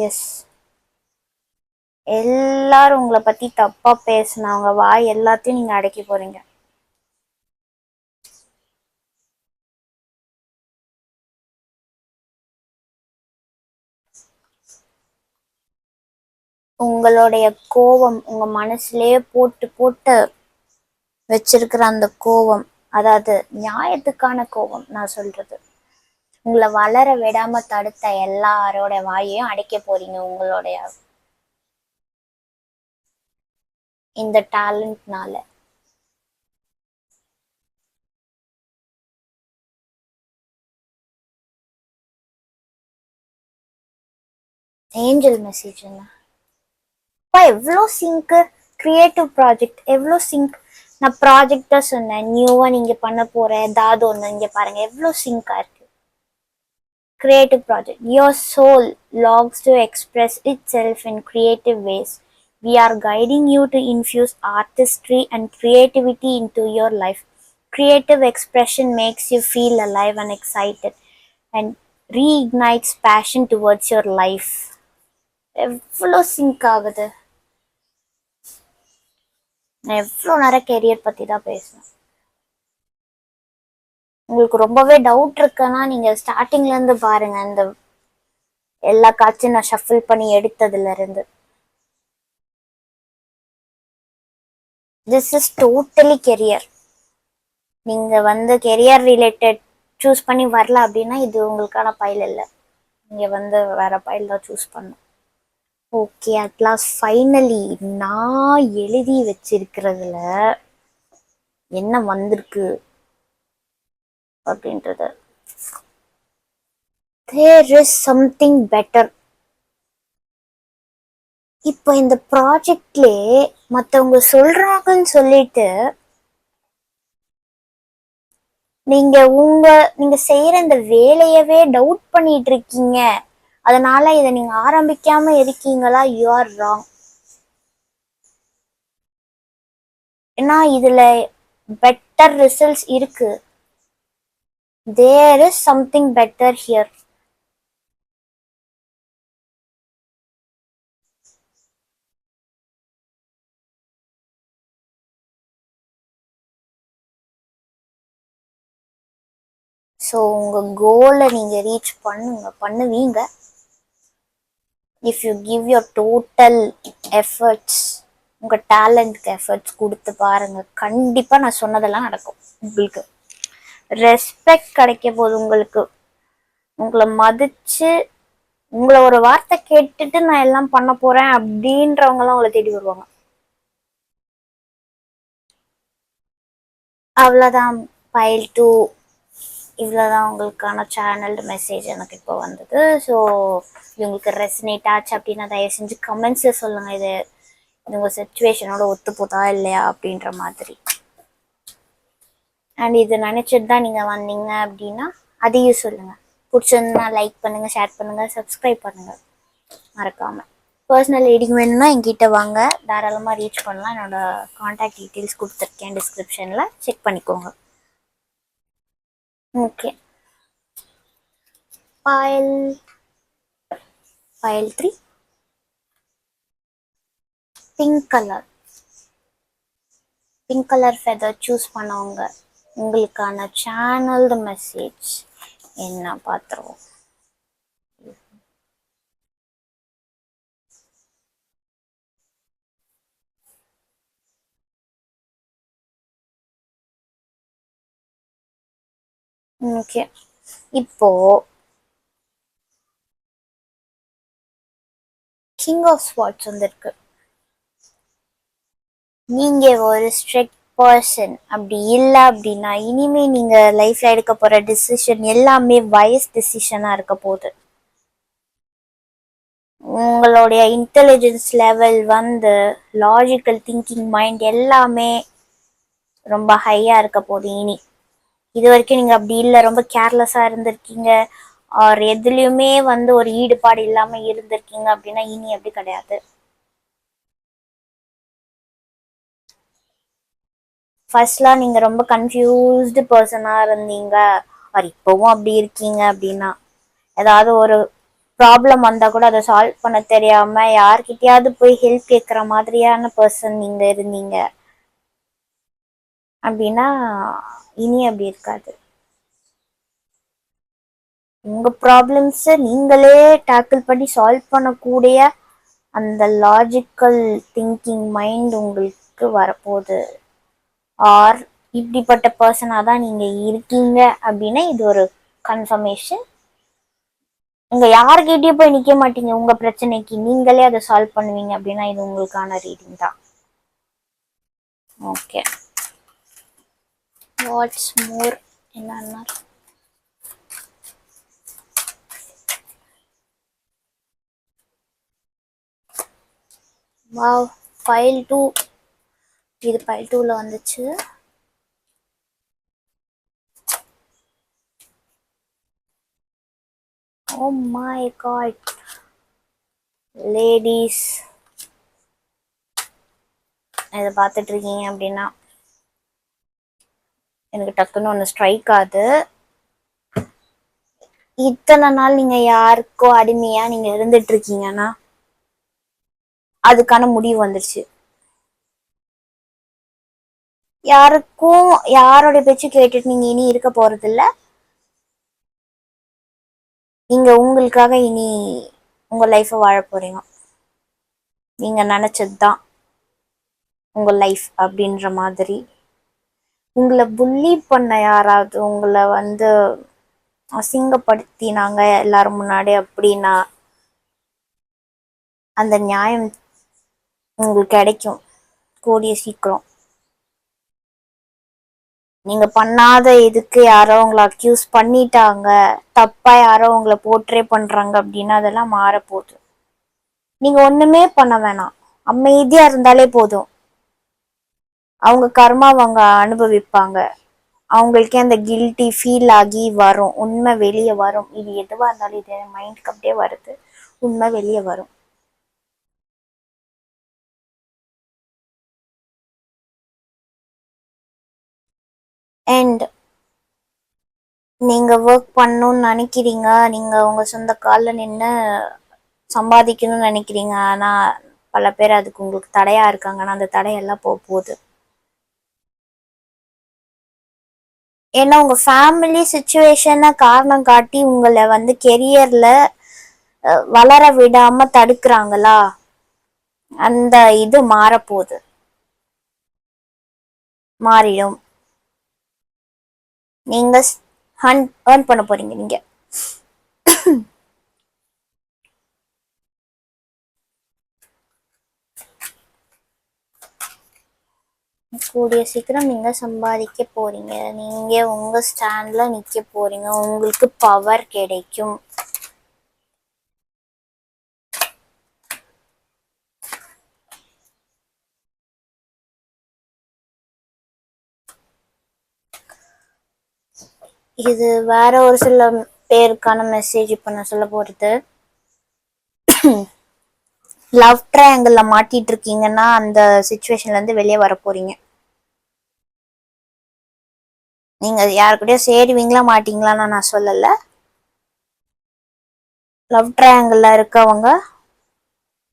எஸ், எல்லாரும் உங்களை பத்தி தப்பா பேசினவங்க வாய் எல்லாத்தையும் நீங்க அடைக்க போறீங்க. உங்களுடைய கோபம் உங்க மனசுலயே போட்டு போட்டு வச்சிருக்கிற அந்த கோபம், அதாவது நியாயத்துக்கான கோபம் நான் சொல்றது, உங்களை வளர விடாம தடுத்த எல்லாரோட வாயையும் அடைக்க போறீங்க உங்களுடைய இந்த டேலண்ட்னால. ஏஞ்சல் மெசேஜ் என்ன எவ்வளோ சிங்க். கிரியேட்டிவ் ப்ராஜெக்ட் எவ்வளோ சிங்க். நான் ப்ராஜெக்ட் தான் சொன்னேன், நியூவா நீங்க பண்ண போற ஏதாவது ஒன்று இங்க பாருங்க எவ்வளோ சிங்கா இருக்கு. Creative project. Your soul longs to express itself in creative ways. We are guiding you to infuse artistry and creativity into your life. Creative expression makes you feel alive and excited and reignites passion towards your life. எவ்வளோ சிங்க் ஆகுது. நான் எவ்வளோ நேரம் கெரியர் பற்றி தான் பேசுவேன். உங்களுக்கு ரொம்பவே டவுட் இருக்குன்னா நீங்கள் ஸ்டார்டிங்லேருந்து பாருங்க. இந்த எல்லா காட்சியும் நான் ஷஃபில் பண்ணி எடுத்ததுல இருந்து. This is totally career. நீங்க வந்து கெரியர் ரிலேட்டட் சூஸ் பண்ணி வரல அப்படின்னா இது உங்களுக்கான பைல் இல்லை. நீங்க வந்து வேற பைல் தான் சூஸ் பண்ணும். ஓகே, அட்லாஸ்ட் ஃபைனலி நான் எழுதி வச்சிருக்கிறதுல என்ன வந்திருக்கு அப்படின்றது. There is something better. இப்போ இந்த ப்ராஜெக்ட்லயே மத்தவங்க சொல்றாங்கன்னு சொல்லிட்டு நீங்க செய்யற இந்த வேலையவே டவுட் பண்ணிட்டு இருக்கீங்க. அதனால இதை நீங்க ஆரம்பிக்காம இருக்கீங்களா? You are wrong. ஏன்னா இதுல பெட்டர் ரிசல்ட்ஸ் இருக்கு. There is something better here. So உங்க கோலை நீங்க ரீச் பண்ணுவீங்க. If you give your total efforts, உங்க டேலண்ட்க்கு எஃபர்ட்ஸ் கொடுத்து பாருங்க, கண்டிப்பா நான் சொன்னதெல்லாம் நடக்கும். உங்களுக்கு ரெஸ்பெக்ட் கிடைக்க போது, உங்களை மதிச்சு உங்களை ஒரு வார்த்தை கேட்டுட்டு நான் எல்லாம் பண்ண போறேன் அப்படின்றவங்க எல்லாம் உங்களை தேடி வருவாங்க. அவ்வளோதான். ஃபைல் 2 இவ்வளோதான் உங்களுக்கான சேனல் மெசேஜ் எனக்கு இப்போ வந்தது. ஸோ உங்களுக்கு ரெசனேட் ஆச்சு அப்படின்னா தயவு செஞ்சு கமெண்ட்ஸில் சொல்லுங்கள். இது உங்கள் சுச்சுவேஷனோட ஒத்து போதா இல்லையா அப்படின்ற மாதிரி. அண்ட் இது நினச்சிட்டு தான் நீங்கள் வந்தீங்க அப்படின்னா அதையும் சொல்லுங்கள். பிடிச்சிருந்தா லைக் பண்ணுங்கள், ஷேர் பண்ணுங்கள், சப்ஸ்கிரைப் பண்ணுங்கள் மறக்காமல். பர்சனல் ரீடிங் வேணும்னா என்கிட்ட வாங்க, தாராளமாக ரீச் பண்ணலாம். என்னோடய காண்டாக்ட் டீட்டெயில்ஸ் கொடுத்துருக்கேன் டிஸ்கிரிப்ஷனில், செக் பண்ணிக்கோங்க. Okay, file 3 pink colour feather choose பண்ணவங்க உங்களுக்கான சேனல்டு மெசேஜ் என்ன பார்த்துருவோம். ஓகே, இப்போ கிங் ஆஃப் ஸ்வாட்ஸ் வந்திருக்கு. நீங்க ஒரு ஸ்ட்ரிக்ட் பர்சன் அப்படி இல்லை அப்படின்னா இனிமே நீங்க லைஃப்ல எடுக்க போற டிசிஷன் எல்லாமே வயஸ் டிசிஷனா இருக்க போகுது. உங்களுடைய இன்டெலிஜென்ஸ் லெவல் வந்து லாஜிக்கல் திங்கிங் மைண்ட் எல்லாமே ரொம்ப ஹையா இருக்க போகுது இனி. இது வரைக்கும் நீங்க அப்படி இல்லை, ரொம்ப கேர்லெஸ்ஸா இருந்திருக்கீங்க, ஆர் எதுலயுமே வந்து ஒரு ஈடுபாடு இல்லாம இருந்திருக்கீங்க அப்படின்னா இனி அப்படி கிடையாது. ஃபர்ஸ்ட்லாம் நீங்க ரொம்ப கன்ஃபியூஸ்டு பர்சனா இருந்தீங்க, ஆர் இப்பவும் அப்படி இருக்கீங்க அப்படின்னா ஏதாவது ஒரு ப்ராப்ளம் வந்தா கூட அதை சால்வ் பண்ண தெரியாம யார்கிட்டயாவது போய் ஹெல்ப் கேட்குற மாதிரியான பர்சன் நீங்க இருந்தீங்க அப்படின்னா இனி அப்படி இருக்காது. உங்க ப்ராப்ளம்ஸை நீங்களே டேக்கிள் பண்ணி சால்வ் பண்ணக்கூடிய அந்த லாஜிக்கல் திங்கிங் மைண்ட் உங்களுக்கு வரப்போகுது. ஆர் இப்படிப்பட்ட பர்சனாக தான் நீங்க இருக்கீங்க அப்படின்னா இது ஒரு கன்ஃபர்மேஷன். நீங்க யாருக்கிட்டயும் போய் நிக்க மாட்டீங்க, உங்க பிரச்சனைக்கு நீங்களே அதை சால்வ் பண்ணுவீங்க அப்படின்னா இது உங்களுக்கான ரீடிங் தான். ஓகே, வாட்ஸ் மோர் என்னன்னா வாவ், ஃபைல் 2 இது ஃபைல் 2ல வந்துச்சு. ஓ மை காட் லேடிஸ், இதை பார்த்துட்டு இருக்கீங்க அப்படின்னா எனக்கு டக்குன்னு ஒன்று ஸ்ட்ரைக் ஆகுது. இத்தனை நாள் நீங்க யாருக்கோ அடிமையா நீங்க இருந்துட்டு இருக்கீங்கன்னா அதுக்கான முடிவு வந்துருச்சு. யாருக்கும் யாரோட பேச்சு கேட்டுட்டு நீங்க இனி இருக்க போறது இல்ல. நீங்க உங்களுக்காக இனி உங்க லைஃபை வாழ போறீங்க. நீங்க நினைச்சதுதான் உங்க லைஃப் அப்படின்ற மாதிரி. உங்களை புள்ளி பண்ண யாராவது உங்களை வந்து அசிங்கப்படுத்தினாங்க எல்லாரும் முன்னாடி அப்படின்னா அந்த நியாயம் உங்களுக்கு கிடைக்கும் கூடிய சீக்கிரம். நீங்க பண்ணாத இதுக்கு யாரோ உங்களை அக்யூஸ் பண்ணிட்டாங்க, தப்பா யாரோ உங்களை போர்ட்ரே பண்றாங்க அப்படின்னா அதெல்லாம் மாறப்போகுது. நீங்க ஒண்ணுமே பண்ண வேணாம், அமைதியா இருந்தாலே போதும். அவங்க கர்மா அவங்க அனுபவிப்பாங்க. அவங்களுக்கே அந்த கில்ட்டி ஃபீல் ஆகி வரும், உண்மை வெளியே வரும். இது எதுவா இருந்தாலும் இது மைண்டுக்கு அப்படியே வருது, உண்மை வெளியே வரும். அண்ட் நீங்க ஒர்க் பண்ணணும்னு நினைக்கிறீங்க, நீங்க உங்க சொந்த காலில் நின்று சம்பாதிக்கணும்னு நினைக்கிறீங்க. ஆனா பல பேர் அதுக்கு உங்களுக்கு தடையா இருக்காங்கன்னா அந்த தடையெல்லாம் போக போகுது. ஏன்னா உங்க ஃபேமிலி சுச்சுவேஷனை காரணம் காட்டி உங்களை வந்து கெரியர்ல வளர விடாம தடுக்கிறாங்களா, அந்த இது மாறப்போகுது, மாறிடும். நீங்க ஏர்ன் பண்ண போறீங்க. நீங்க கூடிய சீக்கிரம் நீங்க சம்பாதிக்க போறீங்க. நீங்க உங்க ஸ்டாண்ட்ல நிக்க போறீங்க. உங்களுக்கு பவர் கிடைக்கும். இது வேற ஒரு சில பேருக்கான மெசேஜ் இப்ப நான் சொல்ல போறது. லவ் ட்ரையாங்கிள் மாட்டிட்டு இருக்கீங்கன்னா அந்த சிச்சுவேஷன்ல இருந்து வெளியே வர போறீங்க. நீங்க யாருக்கிட்டயும் சேருவீங்களா மாட்டீங்களான்னு நான் சொல்லல. லவ் ட்ரையாங்கிள் இருக்கவங்க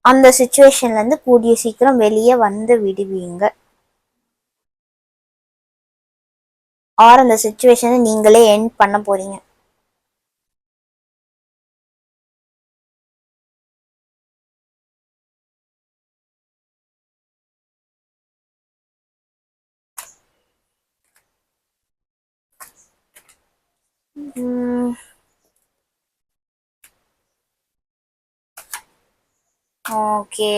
அந்த சிச்சுவேஷன்ல இருந்து கூடிய சீக்கிரம் வெளியே வந்து விடுவீங்க. ஆர் அந்த சிச்சுவேஷனை நீங்களே எண்ட் பண்ண போறீங்க. ஓகே,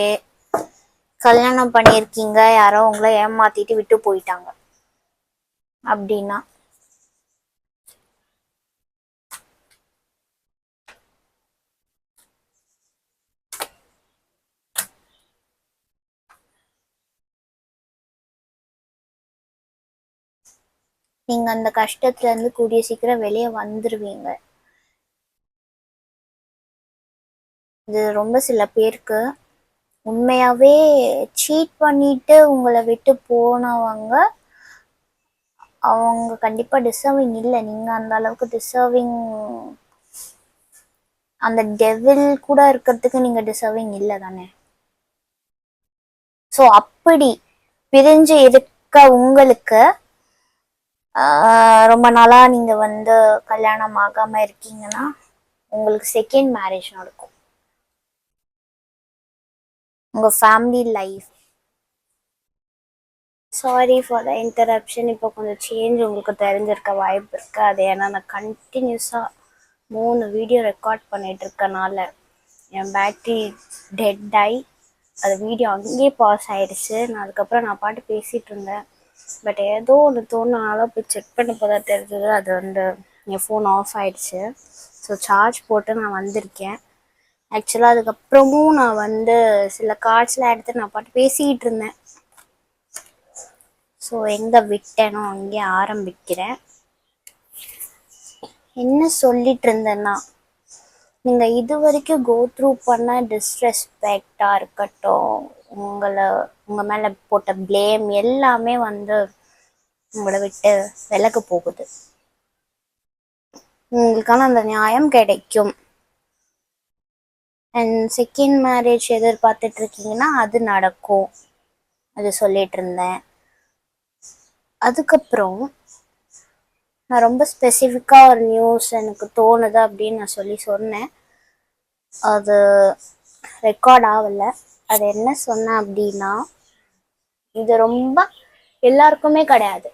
கல்யாணம் பண்ணியிருக்கீங்க, யாரோ உங்களை ஏமாத்திட்டு விட்டு போயிட்டாங்க அப்படின்னா நீங்க அந்த கஷ்டத்துல இருந்து கூடிய சீக்கிரம் வெளியே வந்துருவீங்க. இது ரொம்ப சில பேருக்கு உண்மையாவே சீட் பண்ணிட்டு உங்களை விட்டு போனவங்க, அவங்க கண்டிப்பா டிசர்விங் இல்லை. நீங்க அந்த அளவுக்கு டிசர்விங், அந்த டெவில் கூட இருக்கிறதுக்கு நீங்க டிசர்விங் இல்லை தானே. ஸோ அப்படி பிரிஞ்சு இருக்க உங்களுக்கு ரொம்ப நாளா நீங்க வந்து கல்யாணம் ஆகாம இருக்கீங்கன்னா உங்களுக்கு செகண்ட் மேரேஜ் நடக்கும். உங்க family life. Sorry for the interruption. இப்போ கொஞ்சம் சேஞ்ச் உங்களுக்கு தெரிஞ்சிருக்க வாய்ப்பு இருக்கு. அது ஏன்னா நான் கண்டினியூஸாக 3 வீடியோ ரெக்கார்ட் பண்ணிட்டு இருக்கனால என் பேட்டரி டெட் ஆகி அது வீடியோ அங்கேயே பாஸ் ஆயிடுச்சு. நான் அதுக்கப்புறம் நான் பாட்டு பேசிட்டு இருந்தேன். பட் ஏதோ ஒன்று தோணுனால போய் செக் பண்ண போதா தெரிஞ்சது, அது வந்து என் ஃபோன் ஆஃப் ஆயிடுச்சு. ஸோ சார்ஜ் போட்டு நான் வந்திருக்கேன். ஆக்சுவலாக அதுக்கப்புறமும் நான் வந்து சில கார்ட்ஸ்லாம் எடுத்து நான் பாட்டு பேசிக்கிட்டு இருந்தேன். ஸோ எங்கே விட்டேனோ அங்கே ஆரம்பிக்கிறேன். என்ன சொல்லிட்டு இருந்தேன்னா, நீங்கள் இது வரைக்கும் கோ த்ரூ பண்ண டிஸ்ரெஸ்பெக்டாக இருக்கட்டும், உங்கள் மேலே போட்ட ப்ளேம் எல்லாமே வந்து உங்களை விட்டு விலக போகுது. உங்களுக்கான அந்த நியாயம் கிடைக்கும். அண்ட் செகண்ட் மேரேஜ் எதிர்பார்த்துட்டு இருக்கீங்கன்னா அது நடக்கும், அது சொல்லிட்டு இருந்தேன். அதுக்கப்புறம் நான் ரொம்ப ஸ்பெசிஃபிக்காக ஒரு நியூஸ் எனக்கு தோணுது அப்படின்னு நான் சொன்னேன். அது ரெக்கார்ட் ஆகலை. அது என்ன சொன்னேன் அப்படின்னா, இது ரொம்ப எல்லாருக்குமே கிடையாது.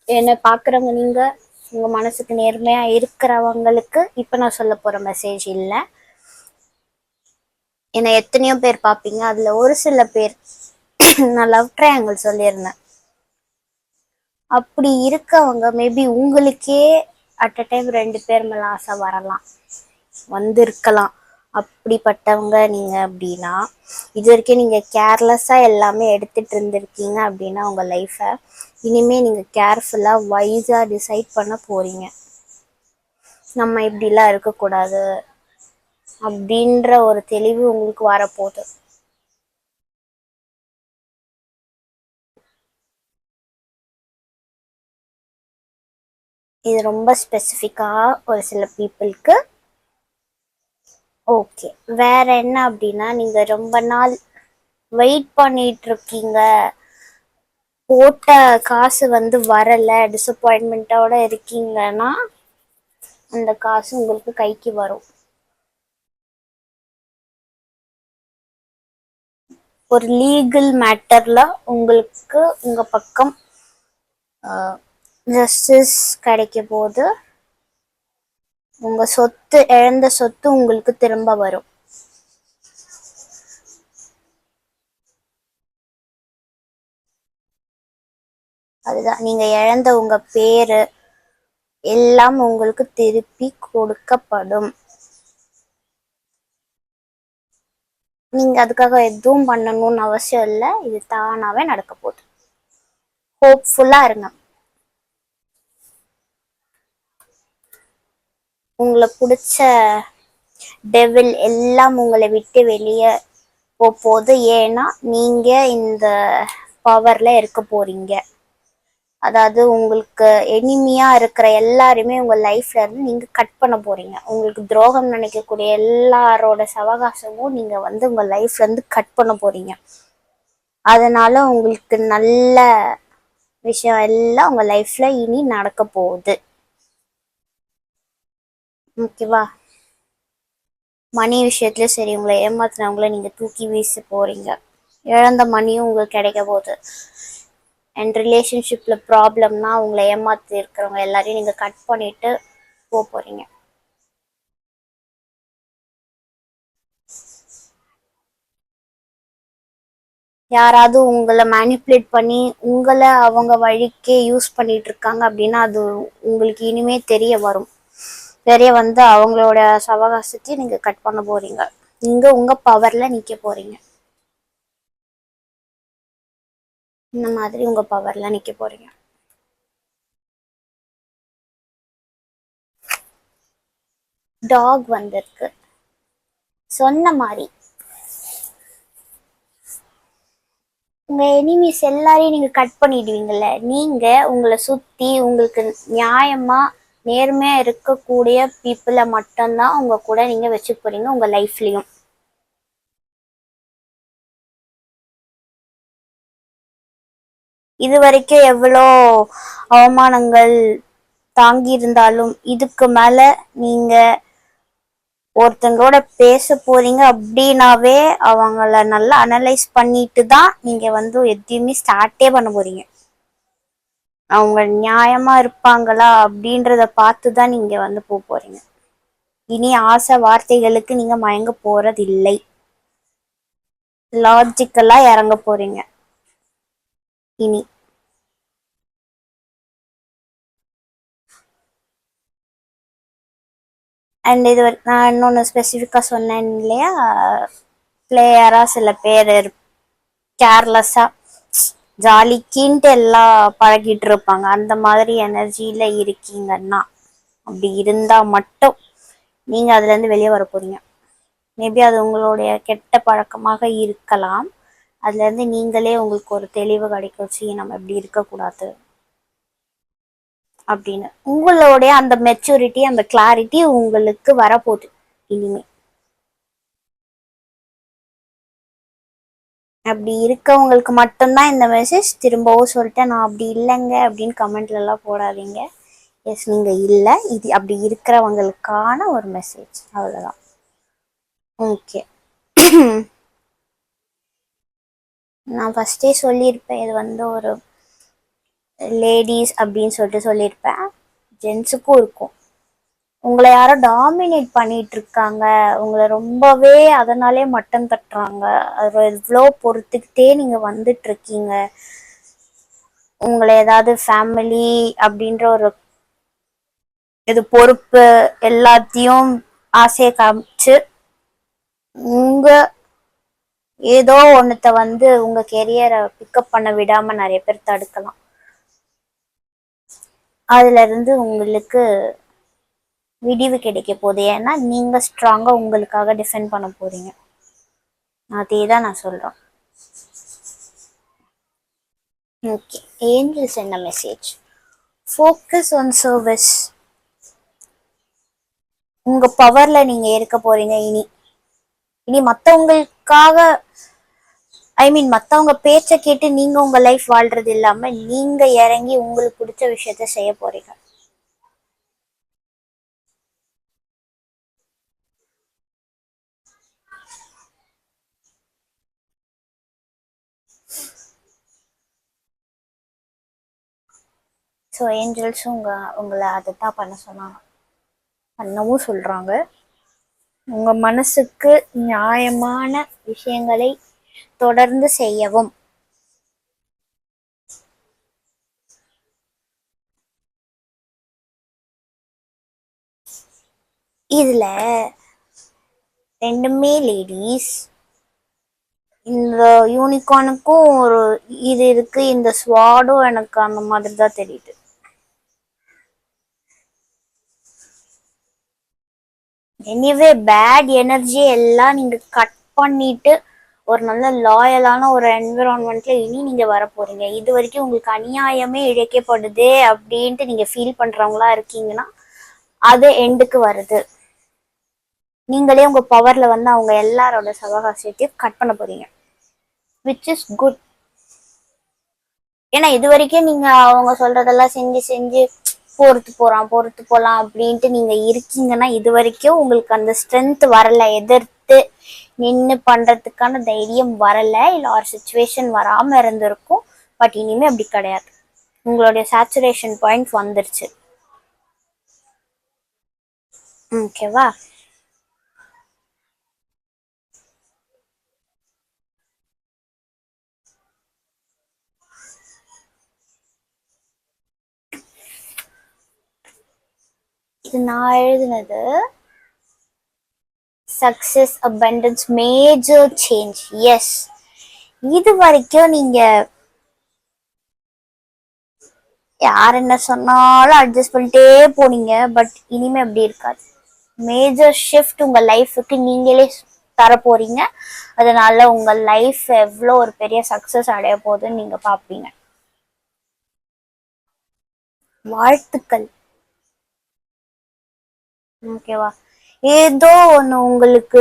என்னை பார்க்குறவங்க நீங்கள் உங்கள் மனசுக்கு நேர்மையாக இருக்கிறவங்களுக்கு இப்போ நான் சொல்ல போகிற மெசேஜ் இல்லை. என்னை எத்தனையோ பேர் பார்ப்பீங்க, அதில் ஒரு சில பேர் நான் லவ் ட்ரையாங்கிள் சொல்லியிருந்தேன். அப்படி இருக்கவங்க மேபி உங்களுக்கே அட் அ டைம் 2 பேர் மேலே ஆசை வரலாம், வந்திருக்கலாம். அப்படிப்பட்டவங்க நீங்க அப்படின்னா, இது வரைக்கும் நீங்க கேர்லெஸ்ஸா எல்லாமே எடுத்துட்டு இருந்திருக்கீங்க அப்படின்னா உங்க லைஃப்பை, இனிமே நீங்க கேர்ஃபுல்லா வைஸா டிசைட் பண்ண போறீங்க. நம்ம இப்படிலாம் இருக்கக்கூடாது அப்படின்ற ஒரு தெளிவு உங்களுக்கு வரப்போகுது. இது ரொம்ப ஸ்பெசிஃபிக்கா ஒரு சில பீப்புளுக்கு. ஓகே, வேற என்ன அப்படின்னா, நீங்க ரொம்ப நாள் வெயிட் பண்ணிட்டு இருக்கீங்க, போட்ட காசு வரல, டிசப்பாயின்மெண்ட்டோட இருக்கீங்கன்னா அந்த காசு உங்களுக்கு கைக்கு வரும். ஒரு லீகல் மேட்டர்ல உங்களுக்கு உங்க பக்கம் ஜஸ்டிஸ் கிடைக்க போது உங்க சொத்து, இழந்த சொத்து உங்களுக்கு திரும்ப வரும். அதுதான், நீங்க இழந்த உங்க பேரு எல்லாம் உங்களுக்கு திருப்பி கொடுக்கப்படும். நீங்க அதுக்காக எதுவும் பண்ணணும்னு அவசியம் இல்லை, இது தானாவே நடக்க போகுது. ஹோப்ஃபுல்லா இருங்க. உங்களை பிடிச்ச டெவில் எல்லாம் உங்களை விட்டு வெளியே போகுது. ஏன்னா நீங்க இந்த பவர்ல இருக்க போறீங்க. அதாவது உங்களுக்கு எனிமியா இருக்கிற எல்லாருமே உங்க லைஃப்ல இருந்து நீங்க கட் பண்ண போறீங்க. உங்களுக்கு துரோகம் நினைக்கக்கூடிய எல்லாரோட சவகாசமும் நீங்க உங்க லைஃப்ல இருந்து கட் பண்ண போறீங்க. அதனால உங்களுக்கு நல்ல விஷயம் எல்லாம் உங்க லைஃப்ல இனி நடக்க போகுது. ஓகேவா? மணி விஷயத்துலயும் சரி, உங்களை ஏமாத்தினவங்கள நீங்க தூக்கி வீச போறீங்க. இழந்த மணியும் உங்களுக்கு கிடைக்க போகுது. அண்ட் ரிலேஷன்ஷிப்ல ப்ராப்ளம்னா உங்களை ஏமாத்தி இருக்கிறவங்க எல்லாரையும் நீங்க கட் பண்ணிட்டு போறீங்க. யாராவது உங்களை மேனிப்புலேட் பண்ணி உங்களை அவங்க வழிக்கே யூஸ் பண்ணிட்டு இருக்காங்க அப்படின்னா அது உங்களுக்கு இனிமே தெரிய வரும். தெரிய அவங்களோட சவகாசத்தையும் நீங்க கட் பண்ண போறீங்க. நீங்க உங்க பவர்ல நிக்க போறீங்க. இந்த மாதிரி உங்க பவர்ல நிக்க போறீங்க. டாக் வந்திருக்கு. சொன்ன மாதிரி உங்க எனிமீஸ் எல்லாரையும் நீங்க கட் பண்ணிடுவீங்கல்ல. நீங்க உங்களை சுத்தி உங்களுக்கு நியாயமா நேர்மையா இருக்கக்கூடிய பீப்புளை மட்டும்தான் உங்க கூட நீங்க வச்சு போறீங்க உங்க லைஃப்லயும். இது வரைக்கும் எவ்வளோ அவமானங்கள் தாங்கி இருந்தாலும் இதுக்கு மேல நீங்க ஒருத்தங்களோட பேச போறீங்க அப்படின்னாவே அவங்கள நல்லா அனலைஸ் பண்ணிட்டு தான் நீங்க எதையுமே ஸ்டார்ட்டே பண்ண போறீங்க. அவங்க நியாயமா இருப்பாங்களா அப்படின்றத பார்த்துதான் நீங்க போறீங்க. இனி ஆசை வார்த்தைகளுக்கு நீங்க மயங்க போறதில்லை. லாஜிக்கலா இறங்க போறீங்க இனி. அண்ட் இது நான் இன்னொன்று ஸ்பெசிஃபிக்காக சொன்னேன் இல்லையா, பிளேயரா சில பேர் கேர்லெஸ்ஸா ஜாலிக்கின்ட்டு எல்லாம் பழகிட்டு இருப்பாங்க. அந்த மாதிரி எனர்ஜியில இருக்கீங்கன்னா, அப்படி இருந்தா மட்டும் நீங்க அதுல இருந்து வெளியே வர போறீங்க. மேபி அது உங்களுடைய கெட்ட பழக்கமாக இருக்கலாம். அதுல இருந்து நீங்களே உங்களுக்கு ஒரு தெளிவு கிடைக்கும், நம்ம எப்படி இருக்கக்கூடாது அப்படின்னு. உங்களுடைய அந்த மெச்சூரிட்டி, அந்த கிளாரிட்டி உங்களுக்கு வரப்போகுது இனிமே. அப்படி இருக்கவங்களுக்கு மட்டும்தான் இந்த மெசேஜ். திரும்பவும் சொல்லிட்டேன், நான் அப்படி இல்லைங்க அப்படின்னு கமெண்ட்ல எல்லாம் போடாதீங்க. எஸ், நீங்க இல்லை, இது அப்படி இருக்கிறவங்களுக்கான ஒரு மெசேஜ், அவ்வளவுதான். ஓகே. நான் ஃபர்ஸ்டே சொல்லியிருப்பேன், இது ஒரு லேடிஸ் அப்படின்னு சொல்லியிருப்பேன். ஜென்ஸுக்கும் இருக்கும். உங்களை யாரோ டாமினேட் பண்ணிட்டு இருக்காங்க, உங்களை ரொம்பவே அதனாலே மட்டம் தட்டுறாங்க, அது எவ்வளோ பொறுத்துக்கிட்டே நீங்க வந்துட்டு இருக்கீங்க. உங்களை ஏதாவது ஃபேமிலி அப்படின்ற ஒரு இது பொறுப்பு எல்லாத்தையும் ஆசையை காமிச்சு உங்க ஏதோ ஒன்னத்த வந்து உங்க கெரியரை பிக்கப் பண்ண விடாம நிறைய பேர் தடுக்கலாம். அதுல இருந்து உங்களுக்கு விடிவு கிடைக்க போகுது. ஏன்னா நீங்க ஸ்ட்ராங்கா உங்களுக்காக டிஃபெண்ட் பண்ண போறீங்க. அதே தான் நான் சொல்றேன். ஓகே, ஏஞ்சல்ஸ் என்ன மெசேஜ்? Focus on service. உங்க பவர்ல நீங்க இருக்க போறீங்க. இனி இனி மத்தவங்களுக்காக, ஐ மீன் மத்தவங்க பேச்ச கேட்டு நீங்க உங்க லைஃப் வாழ்றது இல்லாம நீங்க இறங்கி உங்களுக்கு பிடிச்ச விஷயத்த செய்ய போறீங்க. ஸோ ஏஞ்சல்ஸும் உங்களை அதை தான் பண்ண சொன்னாங்க, பண்ணவும் சொல்றாங்க. உங்க மனசுக்கு நியாயமான விஷயங்களை தொடர்ந்து செய்யவும். இதுல ரெண்டுமே லேடிஸ். இந்த யூனிகார்னுக்கும் ஒரு இது இருக்கு, இந்த ஸ்வாடும் எனக்கு அந்த மாதிரி தான் தெரியுது. எனிவே பேட் எனர்ஜி எல்லாம் நீங்க கட் பண்ணிட்டு ஒரு நல்ல லாயலான ஒரு என்விரான்மெண்ட்ல இனி நீங்க வர போறீங்க. இது வரைக்கும் உங்களுக்கு அநியாயமே இழைக்கப்படுதே அப்படின்ட்டு நீங்க ஃபீல் பண்றவங்களா இருக்கீங்கன்னா அது எண்டுக்கு வருது. நீங்களே உங்க பவர்ல வந்து அவங்க எல்லாரோட சவகாசியத்தையும் கட் பண்ண போறீங்க, விச் இஸ் குட். ஏன்னா இது வரைக்கும் நீங்க அவங்க சொல்றதெல்லாம் செஞ்சு செஞ்சு பொறுத்து போலாம் அப்படின்ட்டு நீங்க இருக்கீங்கன்னா இது வரைக்கும் உங்களுக்கு அந்த ஸ்ட்ரென்த் வரல, எதிர்த்து நின்று பண்றதுக்கான தைரியம் வரல, இல்லை ஒரு சுச்சுவேஷன் வராம இருந்திருக்கும். பட் இனிமே அப்படி கிடையாது. உங்களுடைய சேச்சுரேஷன் பாயிண்ட் வந்துருச்சு. ஓகேவா? இது நான் எழுதினது. Success, abundance, major change. Yes, இது வரைக்கும் நீங்க யார் என்ன சொன்னாலும் அட்ஜஸ்ட் பண்ணிட்டே போனீங்க. பட் இனிமே அப்படி இருக்காது. மேஜர் ஷிஃப்ட் உங்க லைஃபுக்கு நீங்களே தர போறீங்க. அதனால உங்க லைஃப் எவ்வளோ ஒரு பெரிய சக்சஸ் அடைய போகுதுன்னு நீங்க பாப்பீங்க. வாழ்த்துக்கள். ஓகேவா? ஏதோ ஒண்ணு உங்களுக்கு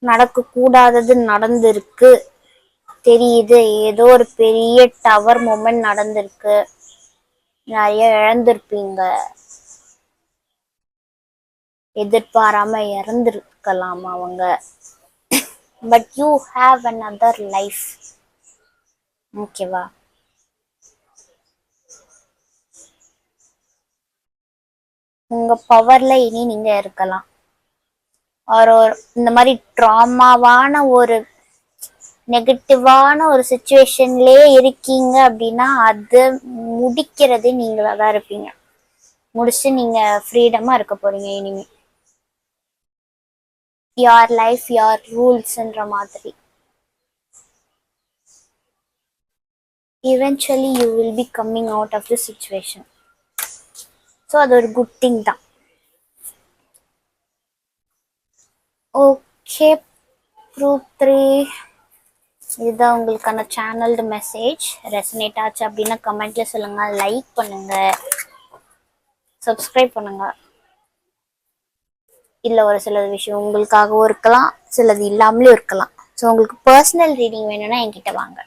நடக்க கூடாதது நடந்திருக்கு தெரியுது. ஏதோ ஒரு பெரிய டவர் மூமெண்ட் நடந்திருக்கு. நிறைய இழந்திருப்பீங்க. எதிர்பாராம இறந்திருக்கலாம் அவங்க. But you have another life. ஓகேவா? உங்க பவர்ல இனி நீங்க இருக்கலாம். ஒரு இந்த மாதிரி ட்ராமாவான ஒரு நெகட்டிவான ஒரு சுச்சுவேஷன்லயே இருக்கீங்க அப்படின்னா அது முடிக்கிறது நீங்களா தான் இருப்பீங்க. முடிச்சு நீங்க ஃப்ரீடமா இருக்க போறீங்க இனிமே. யார் லைஃப் யார் ரூல்ஸ்ன்ற மாதிரி. eventually you will be coming out of the situation. So அது ஒரு குட் திங் தான். ஓகே, ப்ரூப் 3 இதுதான் உங்களுக்கான சேனல்டு மெசேஜ். ரெசனேட் ஆச்சு அப்படின்னா கமெண்ட்ல சொல்லுங்க, லைக் பண்ணுங்க, சப்ஸ்கிரைப் பண்ணுங்க. இல்லை ஒரு சில விஷயம் உங்களுக்காகவும் இருக்கலாம், சிலது இல்லாமலும் இருக்கலாம். ஸோ உங்களுக்கு பர்சனல் ரீடிங் வேணும்னா என்கிட்ட வாங்க.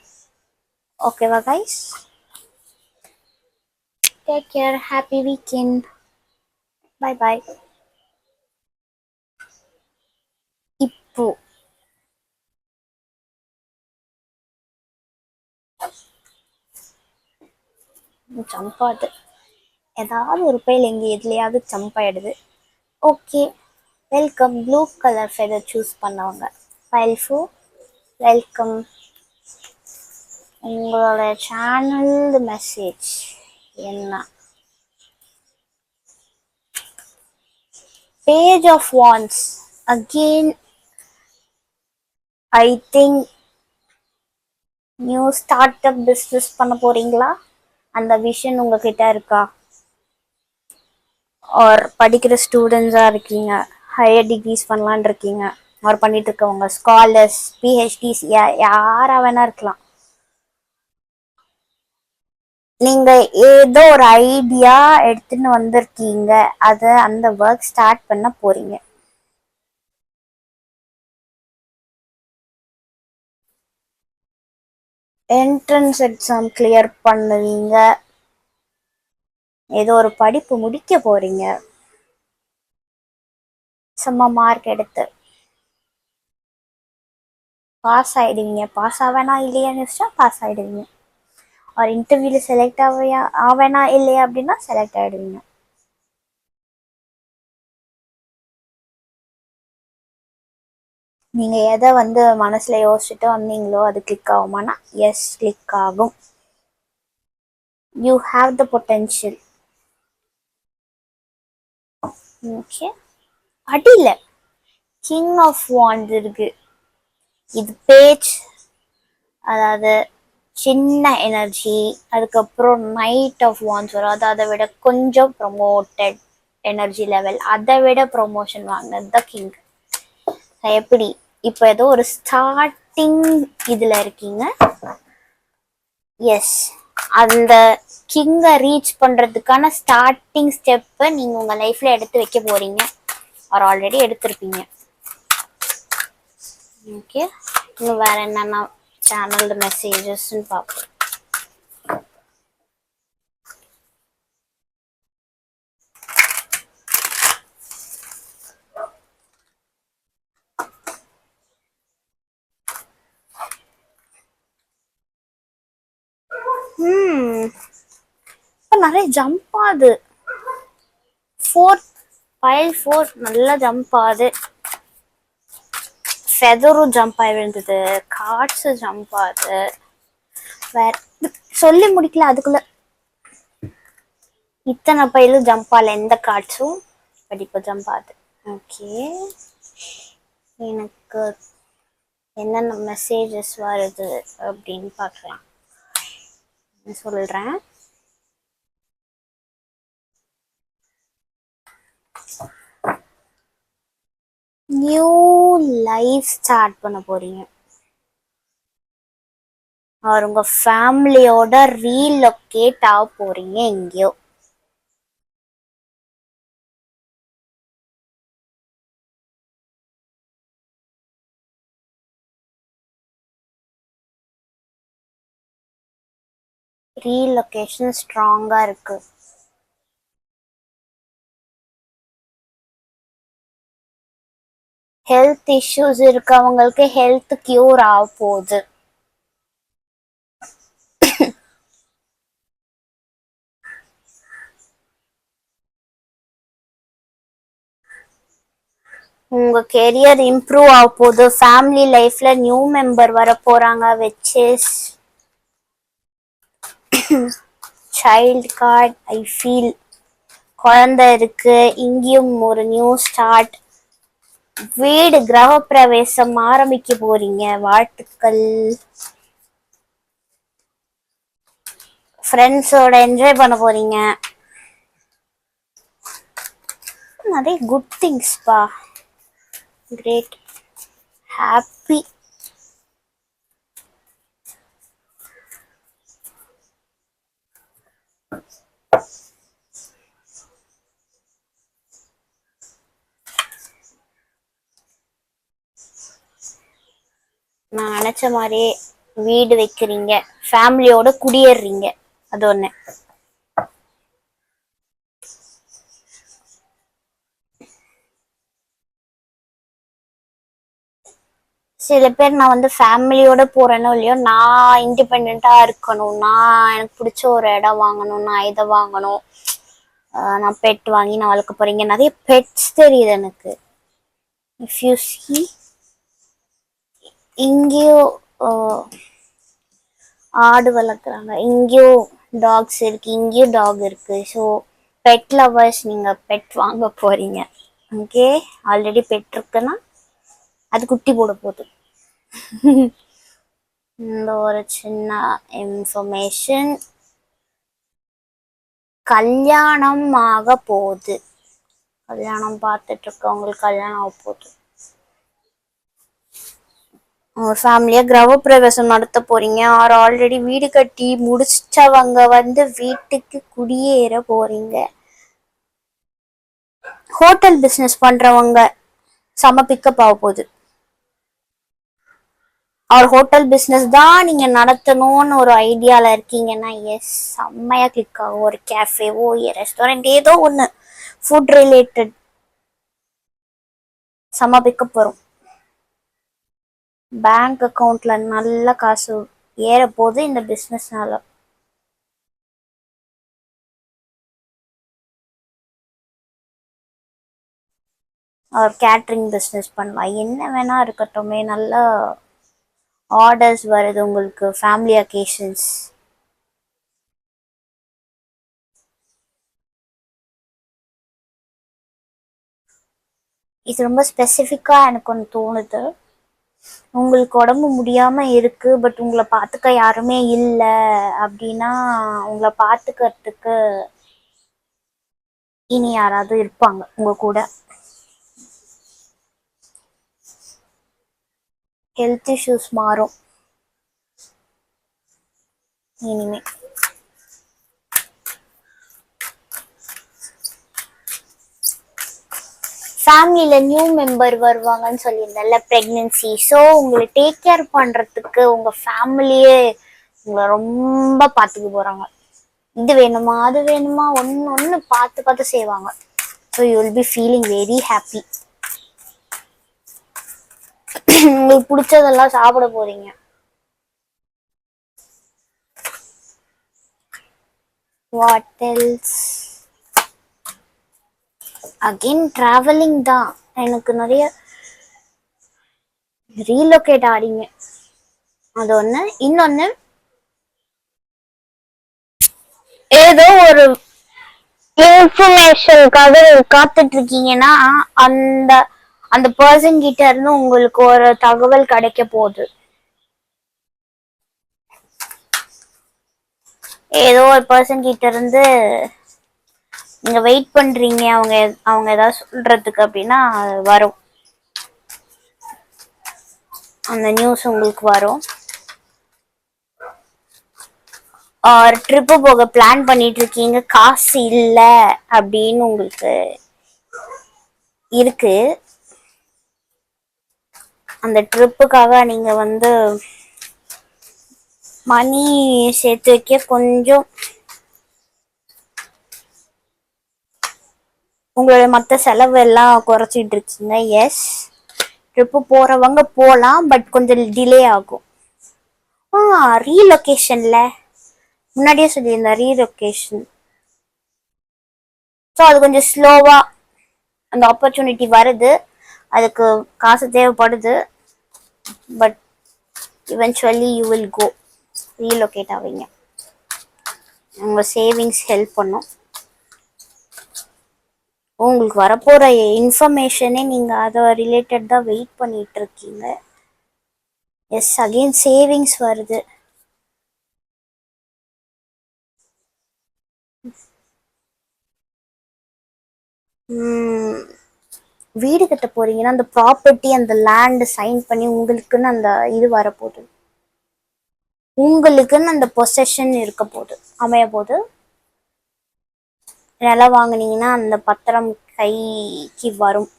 ஓகேவா guys? Take care, happy weekend, bye bye. இப்போ ஜம்ப் ஆகுது, ஏதாவது ஒரு பையில் எங்கே எதுலையாவது ஜம்ப் ஆகிடுது. Okay, welcome. Blue colour feather choose பண்ணவங்க ஃபைல் 4 வெல்கம். உங்களோட சேனல் மெசேஜ் என்ன? Page of wands. Again I think new start up business பண்ண போறீங்களா? அந்த விஷன் உங்ககிட்ட இருக்கா? ஆர் படிக்கிற ஸ்டூடெண்ட்ஸாக இருக்கீங்க, ஹையர் டிகிரிஸ் பண்ணலான் இருக்கீங்க, ஆர் பண்ணிட்டு இருக்கவங்க, ஸ்காலர்ஸ், பிஹெச்டிஸ், யாராக வேணா இருக்கலாம். நீங்க ஏதோ ஒரு ஐடியா எடுத்துன்னு வந்திருக்கீங்க, அதை அந்த ஒர்க் ஸ்டார்ட் பண்ண போறீங்க. என்ட்ரன்ஸ் எக்ஸாம் கிளியர் பண்ணுவீங்க, ஏதோ ஒரு படிப்பு முடிக்க போறீங்க, சும்மா மார்க் எடுத்து பாஸ் ஆயிடுவீங்க. பாஸ் ஆவேனா இல்லையான்னு யோசிச்சா பாஸ் ஆயிடுவீங்க. ஒரு இன்டர்வியூல செலக்ட் ஆவேனா இல்லையா அப்படின்னா செலக்ட் ஆயிடுவீங்க. நீங்க எதை வந்து மனசுல யோசிச்சுட்டு வந்தீங்களோ அது கிளிக் ஆகுமானா எஸ், கிளிக் ஆகும். You have the potential. Okay. அடியில கிங் ஆஃப் வாண்ட்ஸ் இருக்கு. இது பேஜ், அதாவது சின்ன எனர்ஜி. அதுக்கப்புறம் நைட் ஆஃப் வாண்ட்ஸ் வரும், அது அதை விட கொஞ்சம் ப்ரொமோட்டட் எனர்ஜி லெவல், அதை விட ப்ரொமோஷன் வாங்கினது தான் கிங். எப்படி இப்போ ஏதோ ஒரு ஸ்டார்டிங் இதுல இருக்கீங்க. எஸ், அந்த கிங்கை ரீச் பண்றதுக்கான ஸ்டார்டிங் ஸ்டெப்பை நீங்க உங்க லைஃப்ல எடுத்து வைக்க போறீங்க, ஆர் ஆல்ரெடி எடுத்திருப்பீங்க. ஓகே, இன்னும் வேற என்னென்ன சேனல் மெசேஜஸ்ன்னு பார்ப்போம். இப்போ நிறைய ஜம்ப் ஆகுது. 4 பைல் 4 நல்லா ஜம்ப் ஆகுது. ஃபெதரும் ஜம்ப் ஆகி விழுந்தது, கார்ட்ஸு ஜம்ப் ஆகுது. வேற சொல்லி முடிக்கல அதுக்குள்ள இத்தனை பையிலும் ஜம்ப் ஆகல எந்த கார்ட்ஸும், பட் இப்போ ஜம்ப் ஆகுது. ஓகே, எனக்கு என்னென்ன மெசேஜஸ் வருது அப்படின்னு பார்க்கலாம். சொல்கிறேன். நியூ லைஃப் ஸ்டார்ட் பண்ண போறீங்க, அவர் உங்க ஃபேமிலியோட ரீலொகேட் ஆக போறீங்க எங்கேயோ. ரீலொகேஷன் ஸ்ட்ராங்கா இருக்கு. ஹெல்த் இஷ்யூஸ் இருக்கவங்களுக்கு ஹெல்த் கியூர் ஆக போகுது. உங்க கெரியர் இம்ப்ரூவ் ஆக போகுது. ஃபேமிலி லைஃப்ல நியூ மெம்பர் வர போறாங்க, which is child card. I feel குழந்தை இருக்கு, இங்கேயும் ஒரு நியூ ஸ்டார்ட். வீடு கிரகப்பிரவேசம் ஆரம்பிக்க போறீங்க, வாழ்த்துக்கள். ஃப்ரெண்ட்ஸோட என்ஜாய் பண்ண போறீங்க, நிறைய குட் திங்ஸ் பா. Great, happy. நான் நினைச்ச மாதிரியே வீடு வைக்கிறீங்க, ஃபேமிலியோட குடியேறீங்க, அது ஒண்ணு. சில பேர் நான் வந்து ஃபேமிலியோட போறேனோ இல்லையோ, நான் இண்டிபெண்டா இருக்கணும், நான் எனக்கு பிடிச்ச ஒரு இடம் வாங்கணும், நான் இதை வாங்கணும், நான் பெட் வாங்கி நான் வளர்க்க போறீங்க. நிறைய பெட்ஸ் தெரியுது எனக்கு. இஃப் யூ சி, இங்கேயோ ஆடு வளர்க்குறாங்க, இங்கேயோ டாக்ஸ் இருக்கு, இங்கேயும் டாக் இருக்கு. ஸோ பெட் லவர்ஸ், நீங்க பெட் வாங்க போறீங்க. ஓகே, ஆல்ரெடி பெட் இருக்குன்னா அது குட்டி போட போகுது. இந்த ஒரு சின்ன இன்ஃபர்மேஷன், கல்யாணம் ஆக போகுது. கல்யாணம் பார்த்துட்டு இருக்கவங்களுக்கு கல்யாணம் ஆக போகுது. உங்க ஃபேமிலியா கிரகப்பிரவேசம் நடத்த போறீங்க, ஆர் ஆல்ரெடி வீடு கட்டி முடிச்சவங்க வந்து வீட்டுக்கு குடியேற போறீங்க. ஹோட்டல் பிசினஸ் பண்றவங்க செம பிக்கப் ஆக போகுது. அவர் ஹோட்டல் பிஸ்னஸ் தான் நீங்கள் நடத்தணும்னு ஒரு ஐடியாவில் இருக்கீங்கன்னா எஸ், செம்மையாக கிளிக் ஆகும். ஒரு கேஃபேவோ ரெஸ்டாரண்ட் ஏதோ ஒன்று ஃபுட் ரிலேட்டட் செம்ம பிக்கப் வரும். பேங்க் அக்கௌண்ட்ல நல்ல காசு ஏற போகுது இந்த பிஸ்னஸ்னால. அவர் கேட்ரிங் பிஸ்னஸ் பண்ணலாம், என்ன வேணா இருக்கட்டுமே. நல்ல ஆர்டர்ஸ் வருது உங்களுக்கு, ஃபேமிலி அக்கேஷன்ஸ். இது ரொம்ப ஸ்பெசிஃபிக்காக எனக்கு ஒன்று தோணுது. உங்களுக்கு உடம்பு முடியாமல் இருக்குது, பட் உங்களை பார்த்துக்க யாருமே இல்லை அப்படின்னா உங்களை பார்த்துக்கிறதுக்கு இனி யாராவது இருப்பாங்க உங்கள் கூட. ஹெல்த் இஷ்யூஸ் மாறும் இனிமே. ஃபேமிலியில் நியூ மெம்பர் வருவாங்கன்னு சொல்லியிருந்தேன்ல, ப்ரெக்னென்சி. ஸோ உங்களை டேக் கேர் பண்ணுறதுக்கு உங்கள் ஃபேமிலியே உங்களை ரொம்ப பார்த்துக்க போகிறாங்க. இது வேணுமா அது வேணுமா ஒன்று ஒன்று பார்த்து பார்த்து செய்வாங்க. So you will be feeling very happy. உங்களுக்கு பிடிச்சதெல்லாம் சாப்பிட போகிறீங்க. What else? அகெயின் ட்ராவலிங் தான். எனக்கு நிறைய ரீலொகேட் ஆடிங்க, அது ஒன்று. இன்னொன்று, ஏதோ ஒரு இன்ஃபர்மேஷனுக்காக காத்துட்டு இருக்கீங்கன்னா அந்த அந்த பர்சன் கிட்ட இருந்து உங்களுக்கு ஒரு தகவல் கிடைக்க போகுது. ஏதோ ஒரு பர்சன் கிட்ட இருந்து நீங்க வெயிட் பண்றீங்க, அவங்க ஏதாவது சொல்றதுக்கு அப்படின்னா வரும், அந்த நியூஸ் உங்களுக்கு வரும். ஒரு ட்ரிப்பு போக பிளான் பண்ணிட்டு இருக்கீங்க, காசு இல்லை அப்படின்னு உங்களுக்கு இருக்கு. அந்த ட்ரிப்புக்காக நீங்க வந்து மணி சேர்த்து வைக்க கொஞ்சம் உங்களோட மற்ற செலவு எல்லாம் குறைச்சிட்டு இருக்கீங்க. எஸ், ட்ரிப்பு போறவங்க போகலாம், பட் கொஞ்சம் டிலே ஆகும். ரீலொகேஷன்ல முன்னாடியே சொல்லியிருந்தேன், ரீலொகேஷன். ஸோ அது கொஞ்சம் ஸ்லோவா அந்த ஆப்பர்ச்சுனிட்டி வருது, அதுக்கு காசு தேவைப்படுது. But eventually you will go, relocate ஆவீங்க. உங்கள் சேவிங்ஸ் ஹெல்ப் பண்ணும். உங்களுக்கு வரப்போகிற இன்ஃபர்மேஷனே நீங்கள் அதை ரிலேட்டட் தான் வெயிட் பண்ணிட்டு இருக்கீங்க. எஸ், அகெயின் சேவிங்ஸ் வருது. வீடு கட்ட போறீங்கன்னா அந்த ப்ராப்பர்ட்டி, அந்த லேண்ட் சைன் பண்ணி உங்களுக்குன்னு அந்த இது வரப்போகுது, உங்களுக்குன்னு அந்த பொசஷன் இருக்க போகுது, அமைய போகுது. நிலம் வாங்கினீங்கன்னா அந்த பத்திரம் கைக்கு வரும்.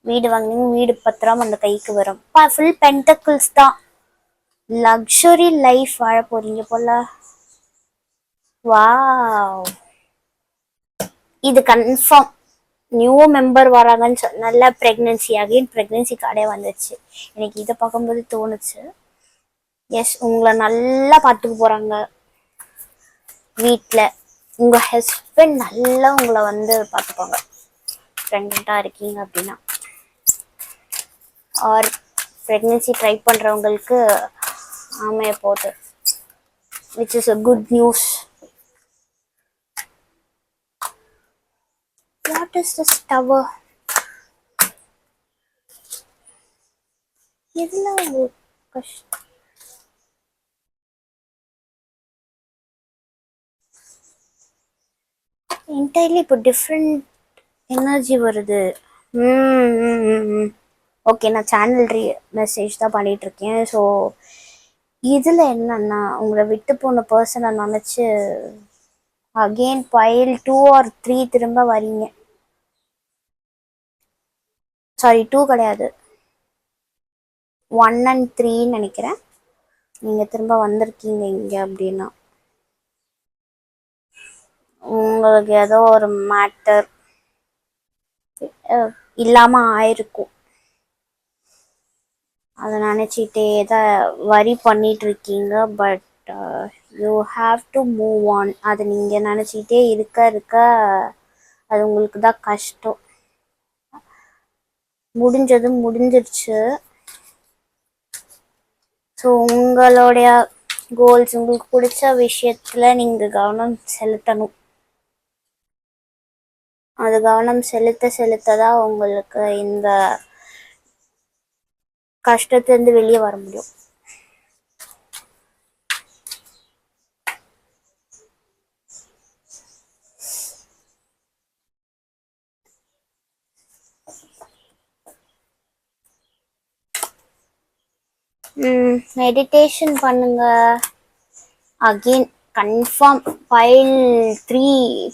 வீடு வாங்கினீங்க, வீடு பத்திரம் அந்த கைக்கு வரும். ஃபுல் பென்டக்கிள்ஸ் தான். லக்ஸுரி லைஃப் வாழ போறீங்க போல. வாவ், இது கன்ஃபார்ம். நியூ மெம்பர் வராங்கன்னு நல்ல ப்ரெக்னென்சி, அகெயின் ப்ரெக்னென்சி கார்டே வந்துச்சு. எனக்கு இதை பார்க்கும்போது தோணுச்சு, எஸ், உங்களை நல்லா பார்த்துக்க போகிறாங்க வீட்டில். உங்கள் ஹஸ்பண்ட் நல்லா உங்களை வந்து பார்த்துப்பாங்க ப்ரெக்னெண்ட்டாக இருக்கீங்க அப்படின்னா. ஆர் ப்ரெக்னென்சி ட்ரை பண்ணுறவங்களுக்கு அமைய போகுது, which is a good news. What is this tower? இதுல ஒரு கஷ்டம். என்டையர்லி இப்போ டிஃப்ரெண்ட் எனர்ஜி வருது. ஓகே, நான் சேனல் மெசேஜ் தான் பண்ணிட்டு இருக்கேன். ஸோ இதில் என்னன்னா, உங்களை விட்டு போன பர்சனை நினச்சி அகெயின் பைல் 2 or 3 திரும்ப வரீங்க. சாரி, 2 கிடையாது, 1 and 3 நினைக்கிறேன். நீங்கள் திரும்ப வந்திருக்கீங்க இங்கே அப்படின்னா உங்களுக்கு ஏதோ ஒரு மேட்டர் இல்லாமல் ஆயிருக்கும். அதை நினச்சிட்டே தான் வரி பண்ணிட்டு இருக்கீங்க. But you have to move on. அதை நீங்கள் நினச்சிக்கிட்டே இருக்க அது உங்களுக்கு தான் கஷ்டம். முடிஞ்சது முடிஞ்சிருச்சு. ஸோ உங்களுடைய கோல்ஸ், உங்களுக்கு பிடிச்ச விஷயத்தில் நீங்கள் கவனம் செலுத்தணும். அது கவனம் செலுத்த தான் உங்களுக்கு இந்த கஷ்டத்துலேருந்து வெளியே வர முடியும். மெடிடேஷன் பண்ணுங்க. அகெயின் கன்ஃபார்ம் பைல் 3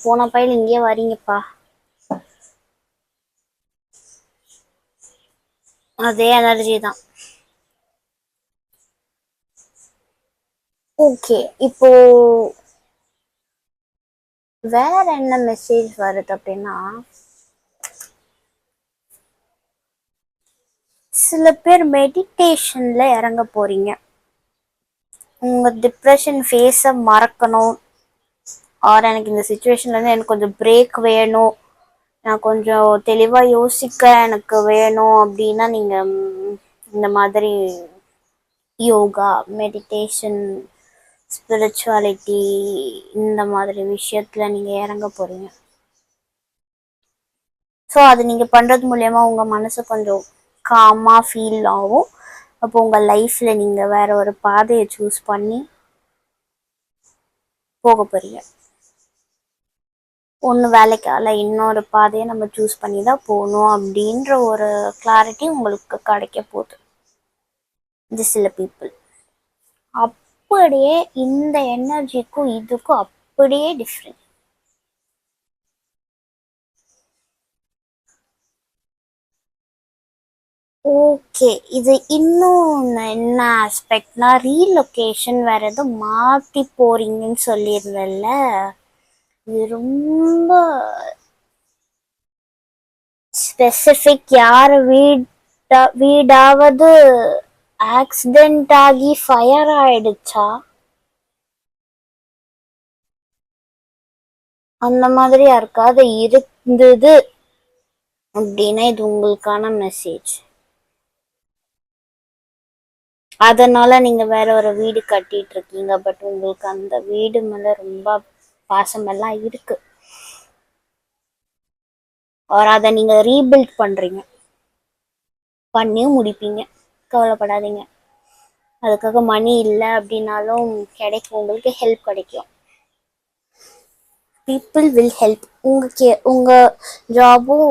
போன பைல் இங்கேயே வரீங்கப்பா. அதே எனர்ஜி தான். ஓகே, இப்போ வேற என்ன மெசேஜ் வருது அப்படின்னா, சில பேர் மெடிடேஷன்ல இறங்க போறீங்க. உங்க டிப்ரெஷன் ஃபேஸை மறக்கணும். ஆர் எனக்கு இந்த சுச்சுவேஷன்லேருந்து எனக்கு கொஞ்சம் பிரேக் வேணும், நான் கொஞ்சம் தெளிவாக யோசிக்க எனக்கு வேணும் அப்படின்னா நீங்கள் இந்த மாதிரி யோகா, மெடிடேஷன், ஸ்பிரிச்சுவாலிட்டி இந்த மாதிரி விஷயத்தில் நீங்கள் இறங்க போகிறீங்க. ஸோ அது நீங்கள் பண்ணுறது மூலயமா உங்கள் மனசு கொஞ்சம் காமாக ஃபீல் ஆகும். அப்போ உங்கள் லைஃப்பில் நீங்கள் வேற ஒரு பாதையை சூஸ் பண்ணி போக போகிறீங்க. ஒன்று வேலைக்கால இன்னொரு பாதையை நம்ம சூஸ் பண்ணி தான் போகணும் அப்படின்ற ஒரு கிளாரிட்டி உங்களுக்கு கிடைக்க போகுது. இது சில பீப்புள் அப்படியே இந்த எனர்ஜிக்கும் இதுக்கும் அப்படியே டிஃப்ரெண்ட். ஓகே, இது இன்னும் என்ன ஆஸ்பெக்ட்னா, ரீலொகேஷன் வேற எதுவும் மாற்றி போறீங்கன்னு சொல்லியிருந்தேன்ல, இது ரொம்ப ஸ்பெசிஃபிக். யார் வீடாவது ஆக்சிடென்ட் ஆகி ஃபயர் ஆயிடுச்சா, அந்த மாதிரி யாருக்காவது இருந்தது அப்படின்னா இது உங்களுக்கான மெசேஜ். அதனால நீங்க வேற ஒரு வீடு கட்டிட்டு இருக்கீங்க. பட் உங்களுக்கு அந்த வீடு மேல ரொம்ப பாசமெல்லாம் இருக்கு. ஒரு அதை நீங்க ரீபில்ட் பண்றீங்க, பண்ணியும் முடிப்பீங்க, கவலைப்படாதீங்க. அதுக்காக மணி இல்லை அப்படின்னாலும் கிடைக்கும், உங்களுக்கு ஹெல்ப் கிடைக்கும். People will help. உங்க ஜாபும்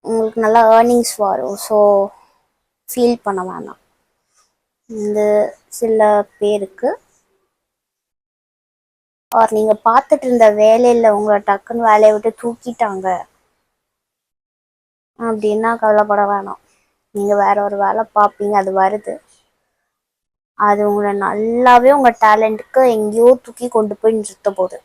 உங்களுக்கு நல்லா ஏர்னிங்ஸ் வரும். ஸோ ஃபீல் பண்ண வேணாம். இந்த சில பேருக்கு ஆர் நீங்க பார்த்துட்டு இருந்த வேலையில உங்களை டக்குன்னு வேலையை விட்டு தூக்கிட்டாங்க அப்படின்னா கவலைப்பட வேணாம். நீங்க வேற ஒரு வேலை பார்ப்பீங்க, அது வருது. அது உங்களை நல்லாவே உங்க டேலண்ட்டுக்கு எங்கேயோ தூக்கி கொண்டு போய் நிறுத்த போகுது.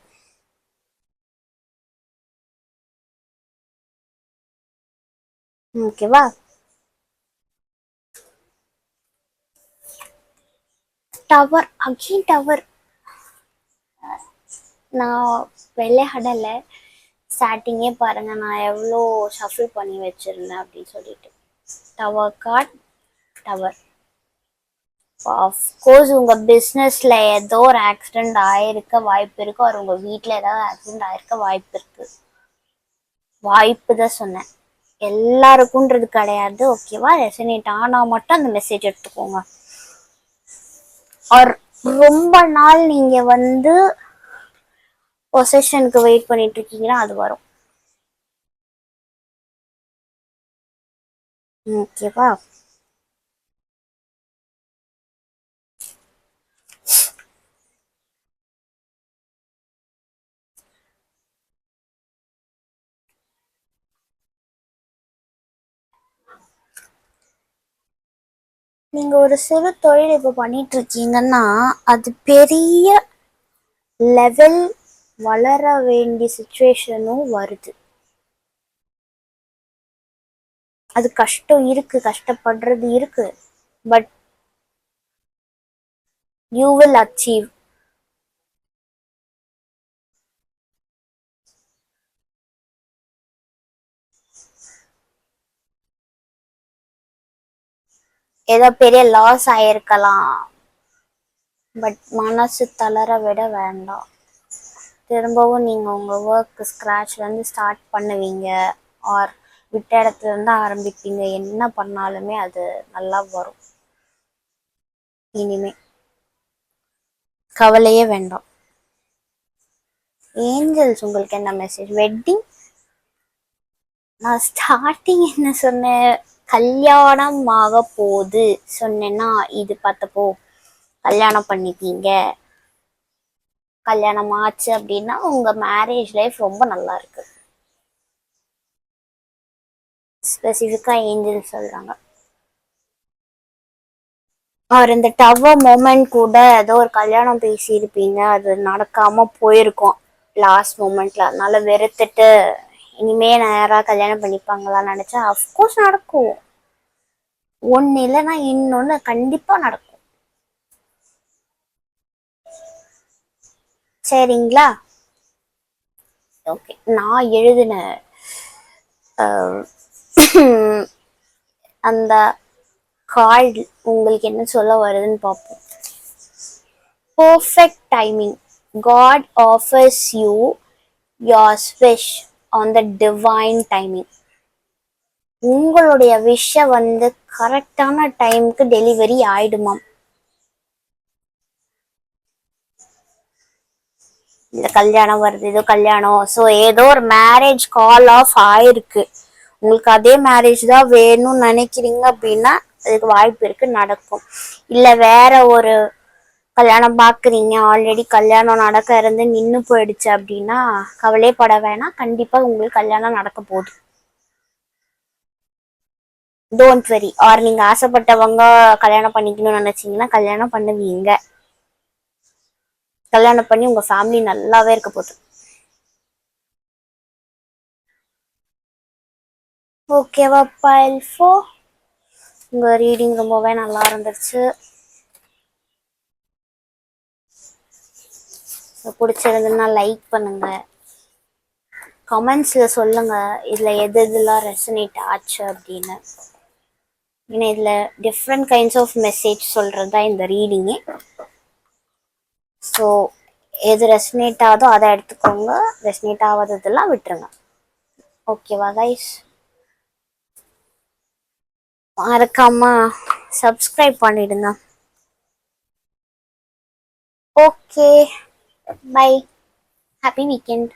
ஓகேவா? Tower, again tower. நான் விளையாடலை. ஸ்டார்டிங்கே பாருங்க நான் எவ்வளோ ஷஃபில் பண்ணி வச்சிருந்தேன் அப்படின்னு சொல்லிட்டு. Tower card, tower. ஆஃப்கோர்ஸ் உங்கள் பிஸ்னஸில் ஏதோ ஒரு ஆக்சிடெண்ட் ஆயிருக்க வாய்ப்பு இருக்குது. ஒரு உங்கள் வீட்டில் ஏதாவது ஆக்சிடெண்ட் ஆயிருக்க வாய்ப்பு இருக்குது. வாய்ப்பு தான் சொன்னேன், எல்லாருக்கும்ன்றது கிடையாது. ஓகேவா? ரெசனேட் ஆனா மட்டும் அந்த மெசேஜ் எடுத்துக்கோங்க. ஆர் ரொம்ப நாள் நீங்க வந்து பொசஷனுக்கு வெயிட் பண்ணிட்டு இருக்கீங்கன்னா அது வரும். ஓகேவா? நீங்க ஒரு சிறு தொழில் இப்ப பண்ணிட்டு இருக்கீங்கன்னா அது பெரிய லெவல் வளர வேண்டிய சுச்சுவேஷனும் வருது. அது கஷ்டம் இருக்கு, கஷ்டப்படுறது இருக்கு. But you will achieve. ஏதோ பெரிய லாஸ் ஆயிருக்கலாம், பட் மனசு தளர விட வேண்டாம். திரும்பவும் நீங்க உங்க ஒர்க் ஸ்க்ராட்ச்ல இருந்து ஸ்டார்ட் பண்ணுவீங்க. ஆர் விட்ட இடத்துல இருந்து ஆரம்பிப்பீங்க. என்ன பண்ணாலுமே அது நல்லா வரும். இனிமே கவலையே வேண்டாம். ஏஞ்சல்ஸ் உங்களுக்கு என்ன மெசேஜ்? வெட்டிங்? நான் ஸ்டார்டிங் என்ன சொன்னேன்? கல்யாணம் ஆக போகுது சொன்னேன்னா இது பார்த்தப்போ கல்யாணம் பண்ணிப்பீங்க. கல்யாணம் ஆச்சு அப்படின்னா உங்க மேரேஜ் லைஃப் ரொம்ப நல்லா இருக்கு. ஸ்பெசிஃபிக்கா ஏஞ்சல் சொல்றாங்க. அவர் இந்த டவர் மொமெண்ட் கூட ஏதோ ஒரு கல்யாணம் பேசியிருப்பீங்க, அது நடக்காம போயிருக்கும் லாஸ்ட் மொமெண்ட்ல. அதனால வெறுத்துட்டு இனிமே நான் யாராவது கல்யாணம் பண்ணிப்பாங்களான்னு நினைச்சா அஃப்கோர்ஸ் நடக்கும். ஒன்னு இல்லைன்னா இன்னொன்னு கண்டிப்பா நடக்கும். சரிங்களா? ஓகே, நான் எழுதின அந்த கார்டு உங்களுக்கு என்ன சொல்ல வருதுன்னு பார்ப்போம். Perfect timing. God offers you your wish on the divine timing. உங்களுடைய விஷ வந்து கரெக்டான டைமுக்கு டெலிவரி ஆயிடுமாம். இந்த கல்யாணம் வருது, ஏதோ கல்யாணம், ஸோ ஏதோ ஒரு மேரேஜ் கால் ஆஃப் ஆயிருக்கு. உங்களுக்கு அதே மேரேஜ் தான் வேணும்னு நினைக்கிறீங்க அப்படின்னா அதுக்கு வாய்ப்பு இருக்கு, நடக்கும். இல்லை வேற ஒரு கல்யாணம் பார்க்குறீங்க, ஆல்ரெடி கல்யாணம் நடக்க இருந்து நின்று போயிடுச்சு அப்படின்னா கவலைப்பட வேணாம். கண்டிப்பாக உங்களுக்கு கல்யாணம் நடக்க போகுது. Don't worry. ஆர் நீங்கள் ஆசைப்பட்டவங்க கல்யாணம் பண்ணிக்கணும்னு நினச்சிங்கன்னா கல்யாணம் பண்ணுவீங்க. கல்யாணம் பண்ணி உங்கள் ஃபேமிலி நல்லாவே இருக்க போகுது. ஓகேவா? பைல் 4 உங்கள் ரீடிங் ரொம்பவே நல்லா இருந்துச்சு. பிடிச்சிருந்துன்னா லைக் பண்ணுங்க, கமெண்ட்ஸில் சொல்லுங்க இதில் எது எதுலாம் ரெசனேட் ஆச்சு அப்படின்னு. ஏன்னா இதில் டிஃப்ரெண்ட் கைண்ட்ஸ் ஆஃப் மெசேஜ் சொல்கிறது தான் இந்த ரீடிங்கு. ஸோ எது ரெசனேட் ஆகுதோ அதை எடுத்துக்கோங்க, ரெசனேட் ஆகாததெல்லாம் விட்டுருங்க. ஓகேவா கைஸ்? மறக்காம சப்ஸ்கிரைப் பண்ணிடுங்க. Okay, bye. Happy weekend.